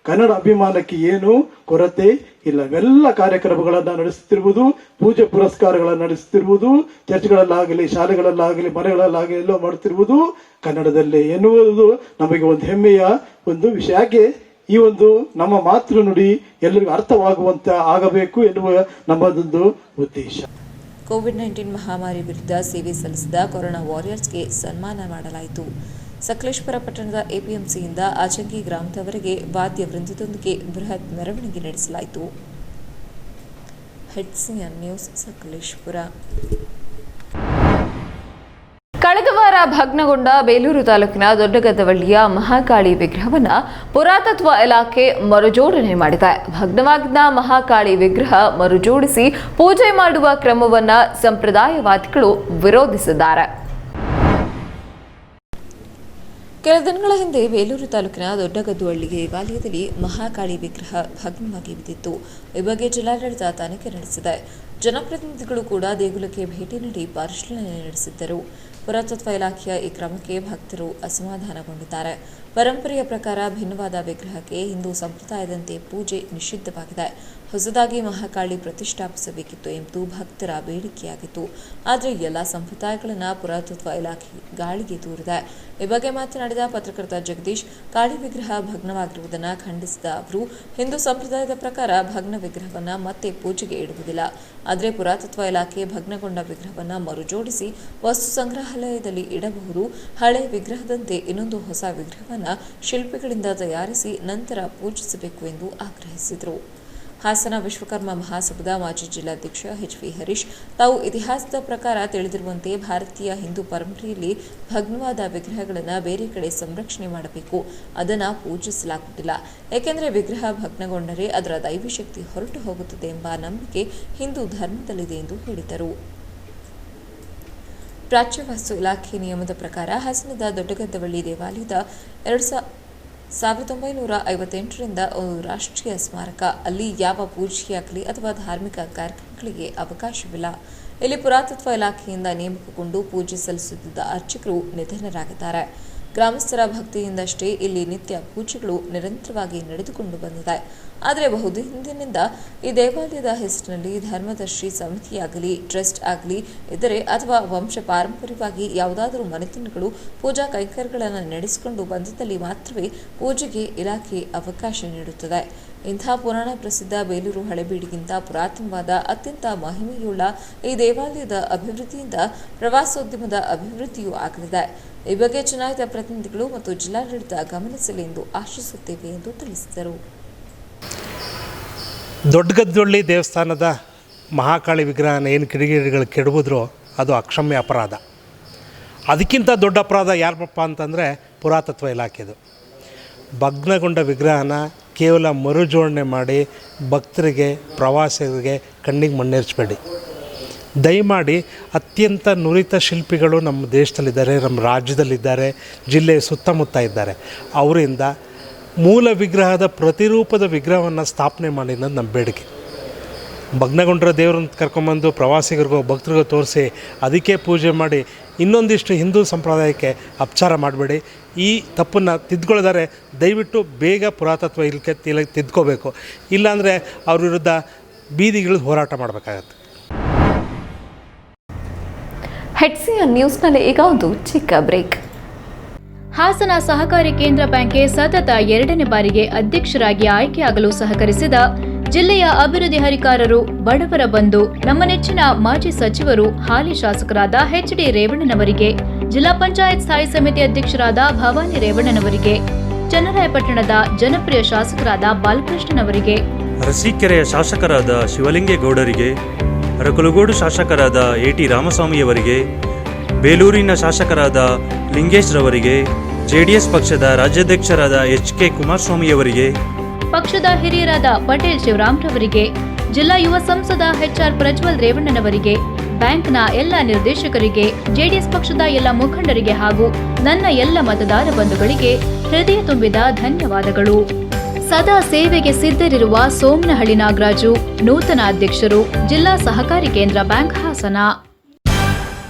ಕನ್ನಡ ಅಭಿಮಾನಕ್ಕೆ ಏನು ಕೊರತೆ ಇಲ್ಲ. ಇವೆಲ್ಲ ಕಾರ್ಯಕ್ರಮಗಳನ್ನ ನಡೆಸುತ್ತಿರುವುದು, ಪೂಜೆ ಪುರಸ್ಕಾರಗಳನ್ನು ನಡೆಸುತ್ತಿರುವುದು, ಚರ್ಚ್ಗಳಲ್ಲಾಗಲಿ, ಶಾಲೆಗಳಲ್ಲಾಗಲಿ, ಮನೆಗಳಲ್ಲಾಗಲಿ ಎಲ್ಲೋ ಮಾಡುತ್ತಿರುವುದು ಕನ್ನಡದಲ್ಲೇ ಎನ್ನುವುದು ನಮಗೆ ಒಂದು ಹೆಮ್ಮೆಯ ಒಂದು ವಿಷಯ. ಯಾಕೆ ಈ ಒಂದು ನಮ್ಮ ಮಾತೃ ನುಡಿ ಎಲ್ಲರಿಗೂ ಅರ್ಥವಾಗುವಂತ ಆಗಬೇಕು ಎನ್ನುವ ನಮ್ಮದೊಂದು ಉದ್ದೇಶ. ಕೋವಿಡ್-19 ಮಹಾಮಾರಿ ವಿರುದ್ಧ ಸೇವೆ ಸಲ್ಲಿಸಿದ ಕೊರೋನಾ ವಾರಿಯರ್ಸ್ಗೆ ಸನ್ಮಾನ ಮಾಡಲಾಯಿತು. ಸಕಲೇಶಪುರ ಪಟ್ಟಣದ ಎಪಿಎಂಸಿಯಿಂದ ಆಚಂಗಿ ಗ್ರಾಮದವರೆಗೆ ವಾದ್ಯ ವೃಂದದೊಂದಿಗೆ ಬೃಹತ್ ಮೆರವಣಿಗೆ ನಡೆಸಲಾಯಿತು. HCN news, Sakleshpur. ಕಳೆದ ವಾರ ಭಗ್ನಗೊಂಡ ಬೇಲೂರು ತಾಲೂಕಿನ ದೊಡ್ಡಗದ್ದವಳ್ಳಿಯ ಮಹಾಕಾಳಿ ವಿಗ್ರಹವನ್ನು ಪುರಾತತ್ವ ಇಲಾಖೆ ಮರುಜೋಡಣೆ ಮಾಡಿದೆ. ಭಗ್ನವಾಗಿದ್ದ ಮಹಾಕಾಳಿ ವಿಗ್ರಹ ಮರುಜೋಡಿಸಿ ಪೂಜೆ ಮಾಡುವ ಕ್ರಮವನ್ನು ಸಂಪ್ರದಾಯವಾದಿಗಳು ವಿರೋಧಿಸಿದ್ದಾರೆ. ಕೆಲ ದಿನಗಳ ಹಿಂದೆ ಬೇಲೂರು ತಾಲೂಕಿನ ದೊಡ್ಡಗದ್ದುವಳ್ಳಿ ದೇವಾಲಯದಲ್ಲಿ ಮಹಾಕಾಳಿ ವಿಗ್ರಹ ಭಗ್ನವಾಗಿ ಬಿದ್ದಿತ್ತು. ಈ ಬಗ್ಗೆ ಜಿಲ್ಲಾಡಳಿತ ತನಿಖೆ ನಡೆಸಿದೆ. ಜನಪ್ರತಿನಿಧಿಗಳು ಕೂಡ ದೇಗುಲಕ್ಕೆ ಭೇಟಿ ನೀಡಿ ಪರಿಶೀಲನೆ ನಡೆಸಿದ್ದರು. ಪುರಾತತ್ವ ಇಲಾಖೆಯ ಈ ಕ್ರಮಕ್ಕೆ ಭಕ್ತರು ಅಸಮಾಧಾನಗೊಂಡಿದ್ದಾರೆ. ಪರಂಪರೆಯ ಪ್ರಕಾರ ಭಿನ್ನವಾದ ವಿಗ್ರಹಕ್ಕೆ ಹಿಂದೂ ಸಂಪ್ರದಾಯದಂತೆ ಪೂಜೆ ನಿಷಿದ್ಧವಾಗಿದೆ. ಹೊಸದಾಗಿ ಮಹಾಕಾಳಿ ಪ್ರತಿಷ್ಠಾಪಿಸಬೇಕಿತ್ತು ಎಂದು ಭಕ್ತರ ಬೇಡಿಕೆಯಾಗಿತ್ತು. ಆದರೆ ಎಲ್ಲ ಸಂಪ್ರದಾಯಗಳನ್ನು ಪುರಾತತ್ವ ಇಲಾಖೆ ಗಾಳಿಗೆ ತೂರಿದೆ. ಈ ಬಗ್ಗೆ ಮಾತನಾಡಿದ ಪತ್ರಕರ್ತ ಜಗದೀಶ್, ಕಾಳಿ ವಿಗ್ರಹ ಭಗ್ನವಾಗಿರುವುದನ್ನು ಖಂಡಿಸಿದ ಅವರು, ಹಿಂದೂ ಸಂಪ್ರದಾಯದ ಪ್ರಕಾರ ಭಗ್ನ ವಿಗ್ರಹವನ್ನು ಮತ್ತೆ ಪೂಜೆಗೆ ಇಡುವುದಿಲ್ಲ. ಆದರೆ ಪುರಾತತ್ವ ಇಲಾಖೆ ಭಗ್ನಗೊಂಡ ವಿಗ್ರಹವನ್ನು ಮರುಜೋಡಿಸಿ ವಸ್ತು ಸಂಗ್ರಹಾಲಯದಲ್ಲಿ ಇಡಬಹುದು. ಹಳೆ ವಿಗ್ರಹದಂತೆ ಇನ್ನೊಂದು ಹೊಸ ವಿಗ್ರಹವನ್ನು ಶಿಲ್ಪಿಗಳಿಂದ ತಯಾರಿಸಿ ನಂತರ ಪೂಜಿಸಬೇಕು ಎಂದು ಆಗ್ರಹಿಸಿದರು. ಹಾಸನ ವಿಶ್ವಕರ್ಮ ಮಹಾಸಭಾದ ಮಾಜಿ ಜಿಲ್ಲಾಧ್ಯಕ್ಷ ಎಚ್.ವಿ. ಹರೀಶ್, ತಾವು ಇತಿಹಾಸದ ಪ್ರಕಾರ ತಿಳಿದಿರುವಂತೆ ಭಾರತೀಯ ಹಿಂದೂ ಪರಂಪರೆಯಲ್ಲಿ ಭಗ್ನವಾದ ವಿಗ್ರಹಗಳನ್ನು ಬೇರೆ ಕಡೆ ಸಂರಕ್ಷಣೆ ಮಾಡಬೇಕು, ಅದನ್ನು ಪೂಜಿಸಲಾಗುವುದಿಲ್ಲ. ಏಕೆಂದರೆ ವಿಗ್ರಹ ಭಗ್ನಗೊಂಡರೆ ಅದರ ದೈವಶಕ್ತಿ ಹೊರಟು ಹೋಗುತ್ತದೆ ಎಂಬ ನಂಬಿಕೆ ಹಿಂದೂ ಧರ್ಮದಲ್ಲಿದೆ ಎಂದು ಹೇಳಿದರು. ಪ್ರಾಚ್ಯ ವಸ್ತು ಇಲಾಖೆ ನಿಯಮದ ಪ್ರಕಾರ ಹಾಸನದ ದೊಡ್ಡಗದ್ದವಳ್ಳಿ ದೇವಾಲಯದ 1958ರಿಂದ ಒಂದು ರಾಷ್ಟ್ರೀಯ ಸ್ಮಾರಕ. ಅಲ್ಲಿ ಯಾವ ಪೂಜೆಯಾಗಲಿ ಅಥವಾ ಧಾರ್ಮಿಕ ಕಾರ್ಯಕ್ರಮಗಳಿಗೆ ಅವಕಾಶವಿಲ್ಲ. ಇಲ್ಲಿ ಪುರಾತತ್ವ ಇಲಾಖೆಯಿಂದ ನೇಮಕಗೊಂಡು ಪೂಜೆ ಸಲ್ಲಿಸುತ್ತಿದ್ದ ಅರ್ಚಕರು ನಿಧನರಾಗಿದ್ದಾರೆ. ಗ್ರಾಮಸ್ಥರ ಭಕ್ತಿಯಿಂದಷ್ಟೇ ಇಲ್ಲಿ ನಿತ್ಯ ಪೂಜೆಗಳು ನಿರಂತರವಾಗಿ ನಡೆದುಕೊಂಡು ಬಂದಿದೆ. ಆದರೆ ಬಹುದಿನದಿಂದ ಈ ದೇವಾಲಯದ ಹೆಸರಿನಲ್ಲಿ ಧರ್ಮದರ್ಶಿ ಸಮಿತಿಯಾಗಲಿ, ಟ್ರಸ್ಟ್ ಆಗಲಿ ಇದ್ದರೆ ಅಥವಾ ವಂಶ ಪಾರಂಪರ್ಯವಾಗಿ ಯಾವುದಾದರೂ ಮನೆತನಗಳು ಪೂಜಾ ಕೈಂಕರ್ಯಗಳನ್ನು ನಡೆಸಿಕೊಂಡು ಬಂದಿದ್ದಲ್ಲಿ ಮಾತ್ರವೇ ಪೂಜೆಗೆ ಇಲಾಖೆ ಅವಕಾಶ ನೀಡುತ್ತದೆ. ಇಂಥ ಪುರಾಣ ಪ್ರಸಿದ್ಧ ಬೇಲೂರು ಹಳೆಬೀಡಿಗಿಂತ ಪುರಾತನವಾದ ಅತ್ಯಂತ ಮಹಿಮೆಯುಳ್ಳ ಈ ದೇವಾಲಯದ ಅಭಿವೃದ್ಧಿಯಿಂದ ಪ್ರವಾಸೋದ್ಯಮದ ಅಭಿವೃದ್ಧಿಯೂ ಆಗಲಿದೆ. ಈ ಬಗ್ಗೆ ಚುನಾಯಿತ ಪ್ರತಿನಿಧಿಗಳು ಮತ್ತು ಜಿಲ್ಲಾಡಳಿತ ಗಮನಿಸಲಿ ಎಂದು ಆಶಿಸುತ್ತೇವೆ ಎಂದು ತಿಳಿಸಿದರು. ದೊಡ್ಡಗದ್ದೊಳ್ಳಿ ದೇವಸ್ಥಾನದ ಮಹಾಕಾಳಿ ವಿಗ್ರಹನ ಏನು ಕಿಡಿಗೇಡಿಗಳು ಕೆಡವಿದ್ರೋ ಅದು ಅಕ್ಷಮ್ಯ ಅಪರಾಧ. ಅದಕ್ಕಿಂತ ದೊಡ್ಡ ಅಪರಾಧ ಯಾರಪ್ಪ ಅಂತಂದರೆ ಪುರಾತತ್ವ ಇಲಾಖೆದು. ಭಗ್ನಗೊಂಡ ವಿಗ್ರಹನ ಕೇವಲ ಮರುಜೋಡಣೆ ಮಾಡಿ ಭಕ್ತರಿಗೆ, ಪ್ರವಾಸಿಗರಿಗೆ ಕಣ್ಣಿಗೆ ಮಣ್ಣೇರ್ಚಬೇಡಿ. ದಯಮಾಡಿ ಅತ್ಯಂತ ನುರಿತ ಶಿಲ್ಪಿಗಳು ನಮ್ಮ ದೇಶದಲ್ಲಿದ್ದಾರೆ, ನಮ್ಮ ರಾಜ್ಯದಲ್ಲಿದ್ದಾರೆ, ಜಿಲ್ಲೆಯ ಸುತ್ತಮುತ್ತ ಇದ್ದಾರೆ. ಅವರಿಂದ ಮೂಲ ವಿಗ್ರಹದ ಪ್ರತಿರೂಪದ ವಿಗ್ರಹವನ್ನು ಸ್ಥಾಪನೆ ಮಾಡಿ ಅನ್ನೋದು ನಮ್ಮ ಬೇಡಿಕೆ. ಭಗ್ನಗೊಂಡಿರೋ ದೇವ್ರನ್ನ ಕರ್ಕೊಂಬಂದು ಪ್ರವಾಸಿಗರಿಗೋ ಭಕ್ತರಿಗೋ ತೋರಿಸಿ ಅದಕ್ಕೆ ಪೂಜೆ ಮಾಡಿ ಇನ್ನೊಂದಿಷ್ಟು ಹಿಂದೂ ಸಂಪ್ರದಾಯಕ್ಕೆ ಅಪಚಾರ ಮಾಡಬೇಡಿ. ಈ ತಪ್ಪನ್ನು ತಿದ್ಕೊಳ್ಳೋದಾರೆ ದಯವಿಟ್ಟು ಬೇಗ ಪುರಾತತ್ವ ಇಲಾಖೆ ತಿದ್ಕೋಬೇಕು. ಇಲ್ಲಾಂದರೆ ಅವ್ರ ವಿರುದ್ಧ ಬೀದಿಗಿಳಿದು ಹೋರಾಟ ಮಾಡಬೇಕಾಗತ್ತೆ. HCN ನ್ಯೂಸ್ನಲ್ಲಿ ಈಗ ಒಂದು ಚಿಕ್ಕ ಬ್ರೇಕ್. ಹಾಸನ ಸಹಕಾರಿ ಕೇಂದ್ರ ಬ್ಯಾಂಕ್ಗೆ ಸತತ 2ನೇ ಬಾರಿಗೆ ಅಧ್ಯಕ್ಷರಾಗಿ ಆಯ್ಕೆಯಾಗಲು ಸಹಕರಿಸಿದ ಜಿಲ್ಲೆಯ ಅಭಿವೃದ್ಧಿ ಹರಿಕಾರರು, ಬಡವರ ಬಂಧು, ನಮ್ಮ ನೆಚ್ಚಿನ ಮಾಜಿ ಸಚಿವರು, ಹಾಲಿ ಶಾಸಕರಾದ ಎಚ್.ಡಿ. ರೇವಣ್ಣನವರಿಗೆ, ಜಿಲ್ಲಾ ಪಂಚಾಯತ್ ಸ್ಥಾಯಿ ಸಮಿತಿ ಅಧ್ಯಕ್ಷರಾದ ಭವಾನಿ ರೇವಣ್ಣನವರಿಗೆ, ಚನ್ನರಾಯಪಟ್ಟಣದ ಜನಪ್ರಿಯ ಶಾಸಕರಾದ ಬಾಲಕೃಷ್ಣನವರಿಗೆ, ಅರಸೀಕೆರೆಯ ಶಾಸಕರಾದ ಶಿವಲಿಂಗೇಗೌಡರಿಗೆ, ಅರಕಲಗೂಡು ಶಾಸಕರಾದ ಎ.ಟಿ. ರಾಮಸ್ವಾಮಿಯವರಿಗೆ, ಬೇಲೂರಿನ ಶಾಸಕರಾದ ಲಿಂಗೇಶ್ ರವರಿಗೆ, ಜೆಡಿಎಸ್ ಪಕ್ಷದ ರಾಜ್ಯಾಧ್ಯಕ್ಷರಾದ ಎಚ್.ಕೆ. ಕುಮಾರಸ್ವಾಮಿಯವರಿಗೆ, ಪಕ್ಷದ ಹಿರಿಯರಾದ ಪಟೇಲ್ ಶಿವರಾಮ್ರವರಿಗೆ, ಜಿಲ್ಲಾ ಯುವ ಸಂಸದ ಎಚ್.ಆರ್. ಪ್ರಜ್ವಲ್ ರೇವಣ್ಣನವರಿಗೆ, ಬ್ಯಾಂಕ್ನ ಎಲ್ಲ ನಿರ್ದೇಶಕರಿಗೆ, ಜೆಡಿಎಸ್ ಪಕ್ಷದ ಎಲ್ಲ ಮುಖಂಡರಿಗೆ ಹಾಗೂ ನನ್ನ ಎಲ್ಲ ಮತದಾರ ಬಂಧುಗಳಿಗೆ ಹೃದಯ ತುಂಬಿದ ಧನ್ಯವಾದಗಳು. ಸದಾ ಸೇವೆಗೆ ಸಿದ್ಧರಿರುವ ಸೋಮನಹಳ್ಳಿ ನಾಗರಾಜು, ನೂತನ ಅಧ್ಯಕ್ಷರು, ಜಿಲ್ಲಾ ಸಹಕಾರಿ ಕೇಂದ್ರ ಬ್ಯಾಂಕ್ ಹಾಸನ.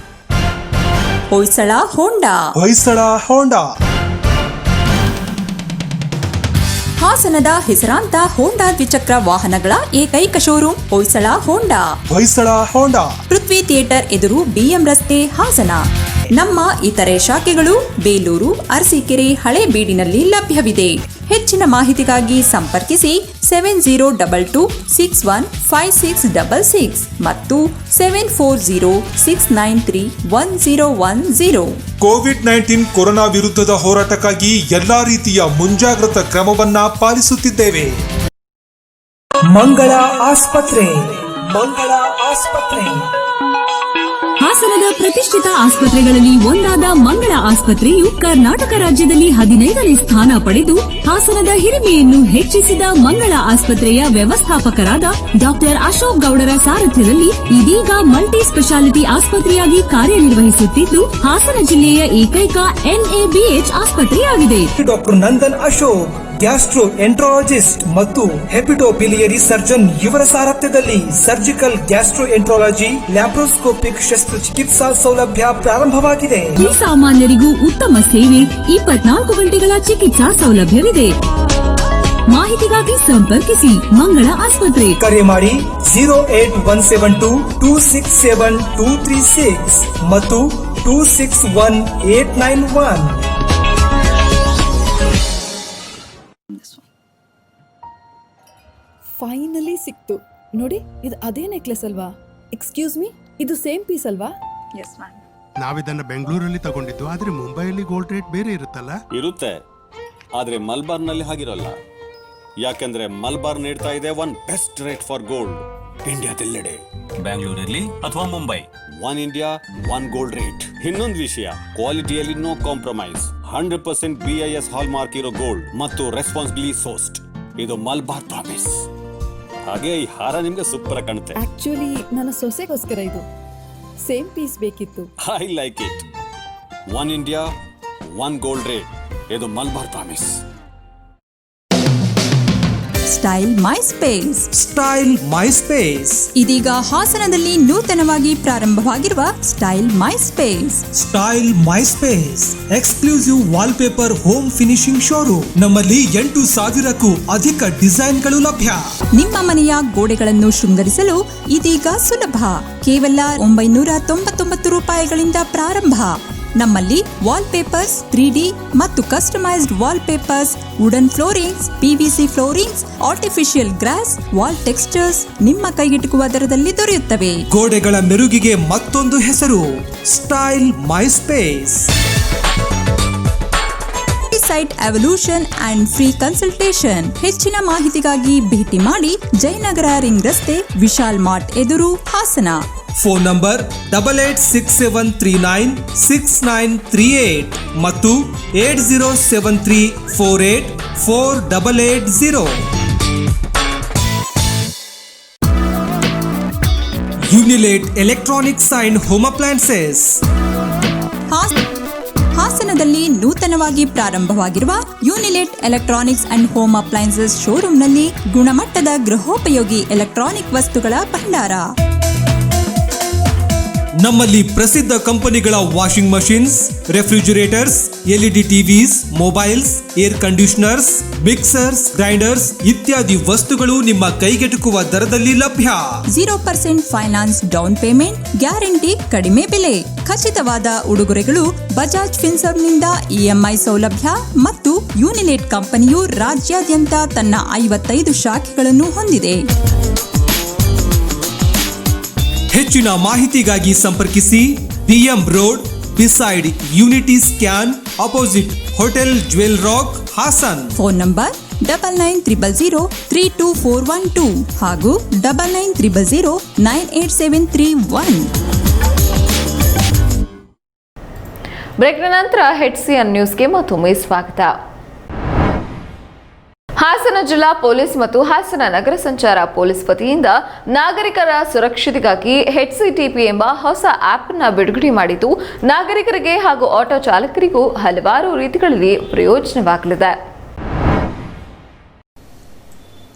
ಹೊಯ್ಸಳ ಹೋಂಡಾ ಹಾಸನದ ಹೆಸರಾಂತ ಹೋಂಡಾ ದ್ವಿಚಕ್ರ ವಾಹನಗಳ ಏಕೈಕ ಶೋರೂಮ್ ಹೊಯ್ಸಳ ಹೋಂಡಾ ಪೃಥ್ವಿ ಥಿಯೇಟರ್ ಎದುರು BM ರಸ್ತೆ, ಹಾಸನ. ನಮ್ಮ ಇತರೆ ಶಾಖೆಗಳು ಬೇಲೂರು, ಅರಸೀಕೆರೆ, ಹಳೇಬೀಡಿನಲ್ಲಿ ಲಭ್ಯವಿದೆ. ಹೆಚ್ಚಿನ ಮಾಹಿತಿಗಾಗಿ ಸಂಪರ್ಕಿಸಿ 7022615666 ಮತ್ತು 7406931010. ಕೋವಿಡ್-19 ಕೊರೋನಾ ವಿರುದ್ಧದ ಹೋರಾಟಕ್ಕಾಗಿ ಎಲ್ಲಾ ರೀತಿಯ ಮುಂಜಾಗ್ರತಾ ಕ್ರಮವನ್ನ ಪಾಲಿಸುತ್ತಿದ್ದೇವೆ. ಮಂಗಳ ಆಸ್ಪತ್ರೆ ಹಾಸನದ ಪ್ರತಿಷ್ಠಿತ ಆಸ್ಪತ್ರೆಗಳಲ್ಲಿ ಒಂದಾದ ಮಂಗಳ ಆಸ್ಪತ್ರೆಯು ಕರ್ನಾಟಕ ರಾಜ್ಯದಲ್ಲಿ 15ನೇ ಸ್ಥಾನ ಪಡೆದು ಹಾಸನದ ಹಿರಿಮೆಯನ್ನು ಹೆಚ್ಚಿಸಿದ ಮಂಗಳ ಆಸ್ಪತ್ರೆಯ ವ್ಯವಸ್ಥಾಪಕರಾದ ಡಾಕ್ಟರ್ ಅಶೋಕ್ ಗೌಡರ ಸಾರಥ್ಯದಲ್ಲಿ ಇದೀಗ ಮಲ್ಟಿ ಸ್ಪೆಷಾಲಿಟಿ ಆಸ್ಪತ್ರೆಯಾಗಿ ಕಾರ್ಯನಿರ್ವಹಿಸುತ್ತಿದ್ದು ಹಾಸನ ಜಿಲ್ಲೆಯ ಏಕೈಕ NABH ಆಸ್ಪತ್ರೆಯಾಗಿದೆ. Doctor Nandan Ashok, gastroenterologist ಮತ್ತು ಹೆಪಿಟೋಬಿಲಿಯರಿ ಸರ್ಜನ್ ಇವರ ಸಾರಥ್ಯದಲ್ಲಿ ಸರ್ಜಿಕಲ್ ಗ್ಯಾಸ್ಟ್ರೋ ಎಂಟ್ರಾಲಜಿ ಲ್ಯಾಪ್ರೋಸ್ಕೋಪಿಕ್ ಶಸ್ತ್ರಚಿಕಿತ್ಸಾ ಸೌಲಭ್ಯ ಪ್ರಾರಂಭವಾಗಿದೆ. ಈ ಸಾಮಾನ್ಯರಿಗೂ ಉತ್ತಮ ಸೇವೆ, 24 ಗಂಟೆಗಳ ಚಿಕಿತ್ಸಾ ಸೌಲಭ್ಯವಿದೆ. ಮಾಹಿತಿಗಾಗಿ ಸಂಪರ್ಕಿಸಿ ಮಂಗಳ ಆಸ್ಪತ್ರೆ. ಕರೆ ಮಾಡಿ 08172267236 ಮತ್ತು 261891. ಫೈನಲಿ ಸಿಕ್ತು ನೋಡಿ. ಇದು ಅದೇ ನೆಕ್ಲೆಸ್ ಅಲ್ವಾ? ಎಕ್ಸ್ಕ್ಯೂಸ್ ಮೀ, ಇದು ಸೇಮ್ ಪೀಸ್ ಅಲ್ವಾ? Yes ma'am. ನಾವಿದನ್ನ ಬೆಂಗಳೂರಲ್ಲಿ ತಗೊಂಡಿದ್ದು, ಆದ್ರೆ ಮುಂಬೈಯಲ್ಲಿ ಗೋಲ್ಡ್ ರೇಟ್ ಬೇರೆ ಇರುತ್ತಲ್ಲ? ಇರುತ್ತೆ, ಆದ್ರೆ ಮಲ್ಬಾರ್ನಲ್ಲಿ ಹಾಗಿರೋಲ್ಲ. ಯಾಕಂದ್ರೆ ಮಲ್ಬಾರ್ ನೀಡ್ತಾ ಇದೆ one best rate for gold ಇಂಡಿಯಾದೆಲ್ಲೆಡೆ. ಬೆಂಗಳೂರಲ್ಲಿ ಅಥವಾ Mumbai, one India one gold rate. ಇನ್ನೊಂದು ವಿಷಯ, ಕ್ವಾಲಿಟಿಯಲ್ಲಿ no compromise. 100% BIS hallmark ಇರೋ ಗೋಲ್ಡ್ ಮತ್ತು ರೆಸ್ಪಾನ್ಸಿಬ್ಲಿ ಸೋರ್ಸ್ಡ್. ಇದು ಮಲ್ಬಾರ್ ಪ್ರಾಮಿಸ್. ಹಾಗೆ ಈ ಹಾರ ನಿಮ್ಗೆ ಸೂಪರ್ ಕಾಣುತ್ತೆ. ಆಕ್ಚುಲಿ ನನ್ನ ಸೊಸೆಗೋಸ್ಕರ ಇದು ಸೇಮ್ ಪೀಸ್ ಬೇಕಿತ್ತು. I like it. One India one gold rate. ಇದು Malabar promise. Style my space. Style my space ಇದೀಗ ಹಾಸನದಲ್ಲಿ ನೂತನವಾಗಿ ಪ್ರಾರಂಭವಾಗಿರುವ style my space. Style my space exclusive wallpaper home finishing showroom. ನಮ್ಮಲ್ಲಿ 8,000ಕ್ಕೂ ಅಧಿಕ ಡಿಸೈನ್ಗಳು ಲಭ್ಯ. ನಿಮ್ಮ ಮನೆಯ ಗೋಡೆಗಳನ್ನು ಶೃಂಗರಿಸಲು ಇದೀಗ ಸುಲಭ. ಕೇವಲ 999 ರೂಪಾಯಿಗಳಿಂದ ಪ್ರಾರಂಭ. ನಮ್ಮಲ್ಲಿ ವಾಲ್ಪೇಪರ್ಸ್, 3D ಮತ್ತು customized wallpapers, wooden floorings, PVC floorings, artificial grass, wall textures ನಿಮ್ಮ ಕೈಗೆಟುಕುವ ದರದಲ್ಲಿ ದೊರೆಯುತ್ತವೆ. ಗೋಡೆಗಳ ಮೆರುಗಿಗೆ ಮತ್ತೊಂದು ಹೆಸರು style my space. Site evolution and free consultation. ಹೆಚ್ಚಿನ ಮಾಹಿತಿಗಾಗಿ ಭೇಟಿ ಮಾಡಿ ಜಯನಗರ ರಿಂಗ್ ರಸ್ತೆ, ವಿಶಾಲ್ ಮಾರ್ಟ್ ಎದುರು, ಹಾಸನ. ಫೋನ್ ನಂಬರ್ 8867396938 ಮತ್ತು 8073484880. Unilet electronics and home appliances. ಹಾಸನದಲ್ಲಿ ನೂತನವಾಗಿ ಪ್ರಾರಂಭವಾಗಿರುವ Unilet electronics and home appliances ಶೋರೂಮ್ನಲ್ಲಿ ಗುಣಮಟ್ಟದ ಗೃಹೋಪಯೋಗಿ ಎಲೆಕ್ಟ್ರಾನಿಕ್ ವಸ್ತುಗಳ ಭಂಡಾರ. ನಮ್ಮಲ್ಲಿ ಪ್ರಸಿದ್ಧ ಕಂಪನಿಗಳ washing machines, refrigerators, LED TVs, mobiles, air conditioners, mixers, grinders ಇತ್ಯಾದಿ ವಸ್ತುಗಳು ನಿಮ್ಮ ಕೈಗೆಟುಕುವ ದರದಲ್ಲಿ ಲಭ್ಯ. 0% ಫೈನಾನ್ಸ್ ಡೌನ್ ಪೇಮೆಂಟ್, ಗ್ಯಾರಂಟಿ, ಕಡಿಮೆ ಬೆಲೆ, ಖಚಿತವಾದ ಉಡುಗೊರೆಗಳು, ಬಜಾಜ್ ಫಿನ್ಸರ್ವ್ನಿಂದ EMI ಸೌಲಭ್ಯ ಮತ್ತು ಯುನಿಲೇಟ್ ಕಂಪನಿಯು ರಾಜ್ಯಾದ್ಯಂತ ತನ್ನ 55 ಶಾಖೆಗಳನ್ನು ಹೊಂದಿದೆ. ಹೆಚ್ಚಿನ ಮಾಹಿತಿಗಾಗಿ ಸಂಪರ್ಕಿಸಿ BM road, beside Unity Scan, opposite hotel Jewel Rock, Hassan. Phone number 9900032412 ಹಾಗೂ 9900987331. ಬ್ರೇಕ್ನ ನಂತರ HCN ನ್ಯೂಸ್ಗೆ ಮತ್ತೊಮ್ಮೆ ಸ್ವಾಗತ. ಹಾಸನ ಜಿಲ್ಲಾ ಪೊಲೀಸ್ ಮತ್ತು ಹಾಸನ ನಗರ ಸಂಚಾರ ಪೊಲೀಸ್ ವತಿಯಿಂದ ನಾಗರಿಕರ ಸುರಕ್ಷತೆಗಾಗಿ HCTP ಎಂಬ ಹೊಸ ಆಪ್ ಅನ್ನು ಬಿಡುಗಡೆ ಮಾಡಿದ್ದು, ನಾಗರಿಕರಿಗೆ ಹಾಗೂ ಆಟೋ ಚಾಲಕರಿಗೂ ಹಲವಾರು ರೀತಿಗಳಲ್ಲಿ ಪ್ರಯೋಜನವಾಗಲಿದೆ.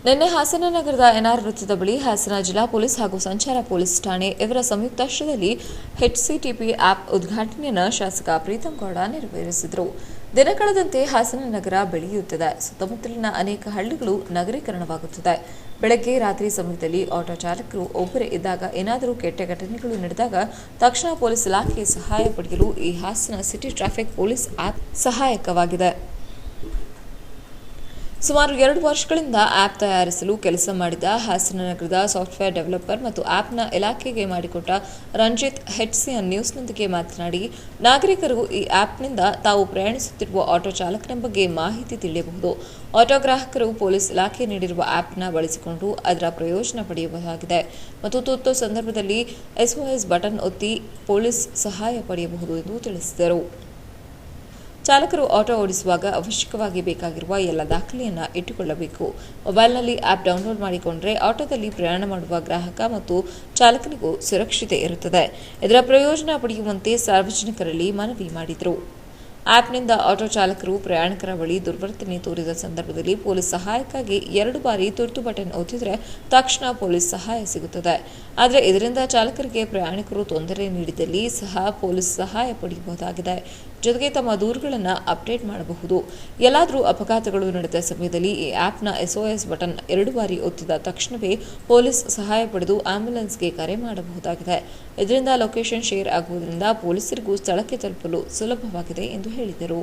ನಿನ್ನೆ ಹಾಸನ ನಗರದ NR ವೃತ್ತದ ಬಳಿ ಹಾಸನ ಜಿಲ್ಲಾ ಪೊಲೀಸ್ ಹಾಗೂ ಸಂಚಾರ ಪೊಲೀಸ್ ಠಾಣೆ ಇವರ ಸಂಯುಕ್ತಾಶ್ರಯದಲ್ಲಿ HCTP ಆಪ್ ಉದ್ಘಾಟನೆಯನ್ನು ಶಾಸಕ ಪ್ರೀತಂ ಗೌಡ ನೆರವೇರಿಸಿದರು. ದಿನ ಕಳೆದಂತೆ ಹಾಸನ ನಗರ ಬೆಳೆಯುತ್ತಿದೆ. ಸುತ್ತಮುತ್ತಲಿನ ಅನೇಕ ಹಳ್ಳಿಗಳು ನಗರೀಕರಣವಾಗುತ್ತಿದೆ. ಬೆಳಗ್ಗೆ ರಾತ್ರಿ ಸಮಯದಲ್ಲಿ ಆಟೋ ಚಾಲಕರು ಒಬ್ಬರೇ ಇದ್ದಾಗ ಏನಾದರೂ ಕೆಟ್ಟ ಘಟನೆಗಳು ನಡೆದಾಗ ತಕ್ಷಣ ಪೊಲೀಸ್ ಇಲಾಖೆ ಸಹಾಯ ಪಡೆಯಲು ಈ Hassan city traffic police app ಸಹಾಯಕವಾಗಿದೆ. ಸುಮಾರು 2 ವರ್ಷಗಳಿಂದ ಆಪ್ ತಯಾರಿಸಲು ಕೆಲಸ ಮಾಡಿದ ಹಾಸನ ನಗರದ ಸಾಫ್ಟ್ವೇರ್ ಡೆವಲಪರ್ ಮತ್ತು ಆಪ್ನ ಇಲಾಖೆಗೆ ಮಾಡಿಕೊಟ್ಟ ರಂಜಿತ್ HCN ನ್ಯೂಸ್ನೊಂದಿಗೆ ಮಾತನಾಡಿ, ನಾಗರಿಕರು ಈ ಆಪ್ನಿಂದ ತಾವು ಪ್ರಯಾಣಿಸುತ್ತಿರುವ ಆಟೋ ಚಾಲಕನ ಬಗ್ಗೆ ಮಾಹಿತಿ ತಿಳಿಯಬಹುದು. ಆಟೋ ಗ್ರಾಹಕರು ಪೊಲೀಸ್ ಇಲಾಖೆ ನೀಡಿರುವ ಆಪ್ನ ಬಳಸಿಕೊಂಡು ಅದರ ಪ್ರಯೋಜನ ಪಡೆಯಬಹುದಾಗಿದೆ ಮತ್ತು ತುರ್ತು ಸಂದರ್ಭದಲ್ಲಿ SOS ಬಟನ್ ಒತ್ತಿ ಪೊಲೀಸ್ ಸಹಾಯ ಪಡೆಯಬಹುದು ಎಂದು ತಿಳಿಸಿದರು. ಚಾಲಕರು ಆಟೋ ಓಡಿಸುವಾಗ ಅವಶ್ಯಕವಾಗಿ ಬೇಕಾಗಿರುವ ಎಲ್ಲ ದಾಖಲೆಯನ್ನು ಇಟ್ಟುಕೊಳ್ಳಬೇಕು. ಮೊಬೈಲ್ನಲ್ಲಿ ಆಪ್ ಡೌನ್ಲೋಡ್ ಮಾಡಿಕೊಂಡರೆ ಆಟೋದಲ್ಲಿ ಪ್ರಯಾಣ ಮಾಡುವ ಗ್ರಾಹಕ ಮತ್ತು ಚಾಲಕನಿಗೂ ಸುರಕ್ಷತೆ ಇರುತ್ತದೆ. ಇದರ ಪ್ರಯೋಜನ ಪಡೆಯುವಂತೆ ಸಾರ್ವಜನಿಕರಲ್ಲಿ ಮನವಿ ಮಾಡಿದರು. ಆಪ್ನಿಂದ ಆಟೋ ಚಾಲಕರು ಪ್ರಯಾಣಿಕರ ಬಳಿ ದುರ್ವರ್ತನೆ ತೋರಿದ ಸಂದರ್ಭದಲ್ಲಿ ಪೊಲೀಸ್ ಸಹಾಯಕ್ಕಾಗಿ 2 ಬಾರಿ ತುರ್ತು ಬಟನ್ ಒತ್ತಿದರೆ ತಕ್ಷಣ ಪೊಲೀಸ್ ಸಹಾಯ ಸಿಗುತ್ತದೆ. ಆದರೆ ಇದರಿಂದ ಚಾಲಕರಿಗೆ ಪ್ರಯಾಣಿಕರು ತೊಂದರೆ ನೀಡಿದಲ್ಲಿ ಸಹ ಪೊಲೀಸ್ ಸಹಾಯ ಪಡೆಯಬಹುದಾಗಿದೆ. ಜೊತೆಗೆ ತಮ್ಮ ದೂರುಗಳನ್ನು ಅಪ್ಡೇಟ್ ಮಾಡಬಹುದು. ಎಲ್ಲಾದರೂ ಅಪಘಾತಗಳು ನಡೆದ ಸಮಯದಲ್ಲಿ ಈ ಆಪ್ನ SOS ಬಟನ್ 2 ಬಾರಿ ಒತ್ತಿದ ತಕ್ಷಣವೇ ಪೊಲೀಸ್ ಸಹಾಯ ಪಡೆದು ಆಂಬ್ಯುಲೆನ್ಸ್ಗೆ ಕರೆ ಮಾಡಬಹುದಾಗಿದೆ. ಇದರಿಂದ ಲೊಕೇಶನ್ ಶೇರ್ ಆಗುವುದರಿಂದ ಪೊಲೀಸರಿಗೂ ಸ್ಥಳಕ್ಕೆ ತಲುಪಲು ಸುಲಭವಾಗಿದೆ ಎಂದು ಹೇಳಿದರು.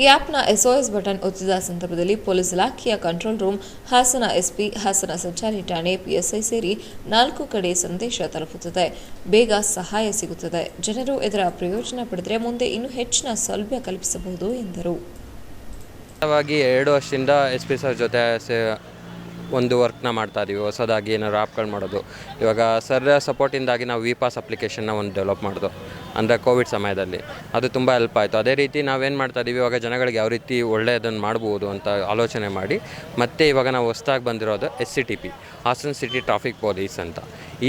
ಈ ಆಪ್ನ SOS ಬಟನ್ ಒತ್ತಿದ ಸಂದರ್ಭದಲ್ಲಿ ಪೊಲೀಸ್ ಇಲಾಖೆಯ control room, Hassan SP, Hassan ಸಂಚಾರಿ ಠಾಣೆ, PSI ಸೇರಿ 4 ಕಡೆ ಸಂದೇಶ ತಲುಪುತ್ತದೆ. ಬೇಗ ಸಹಾಯ ಸಿಗುತ್ತದೆ. ಜನರು ಇದರ ಪ್ರಯೋಜನ ಪಡೆದರೆ ಮುಂದೆ ಇನ್ನೂ ಹೆಚ್ಚಿನ ಸೌಲಭ್ಯ ಕಲ್ಪಿಸಬಹುದು ಎಂದರು. 2 ವರ್ಷದಿಂದ SP ಸರ್ ಜೊತೆ ಒಂದು ವರ್ಕ್ನ ಮಾಡ್ತಾ ಇದ್ದೀವಿ. ಹೊಸದಾಗಿ ಏನಾದ್ರು ಆ್ಯಪ್ಗಳು ಮಾಡೋದು. ಇವಾಗ ಸರ್ ಸಪೋರ್ಟಿಂದಾಗಿ ನಾವು ವಿಪಾಸ್ ಅಪ್ಲಿಕೇಶನ್ನ ಒಂದು ಡೆವಲಪ್ ಮಾಡೋದು, ಅಂದರೆ ಕೋವಿಡ್ ಸಮಯದಲ್ಲಿ. ಅದು ತುಂಬ ಹೆಲ್ಪ್ ಆಯಿತು. ಅದೇ ರೀತಿ ನಾವೇನು ಮಾಡ್ತಾ ಇದ್ದೀವಿ, ಇವಾಗ ಜನಗಳಿಗೆ ಯಾವ ರೀತಿ ಒಳ್ಳೆಯದನ್ನು ಮಾಡ್ಬೋದು ಅಂತ ಆಲೋಚನೆ ಮಾಡಿ ಮತ್ತು ಇವಾಗ ನಾವು ಹೊಸದಾಗಿ ಬಂದಿರೋದು SCTP, Hassan city traffic police ಅಂತ.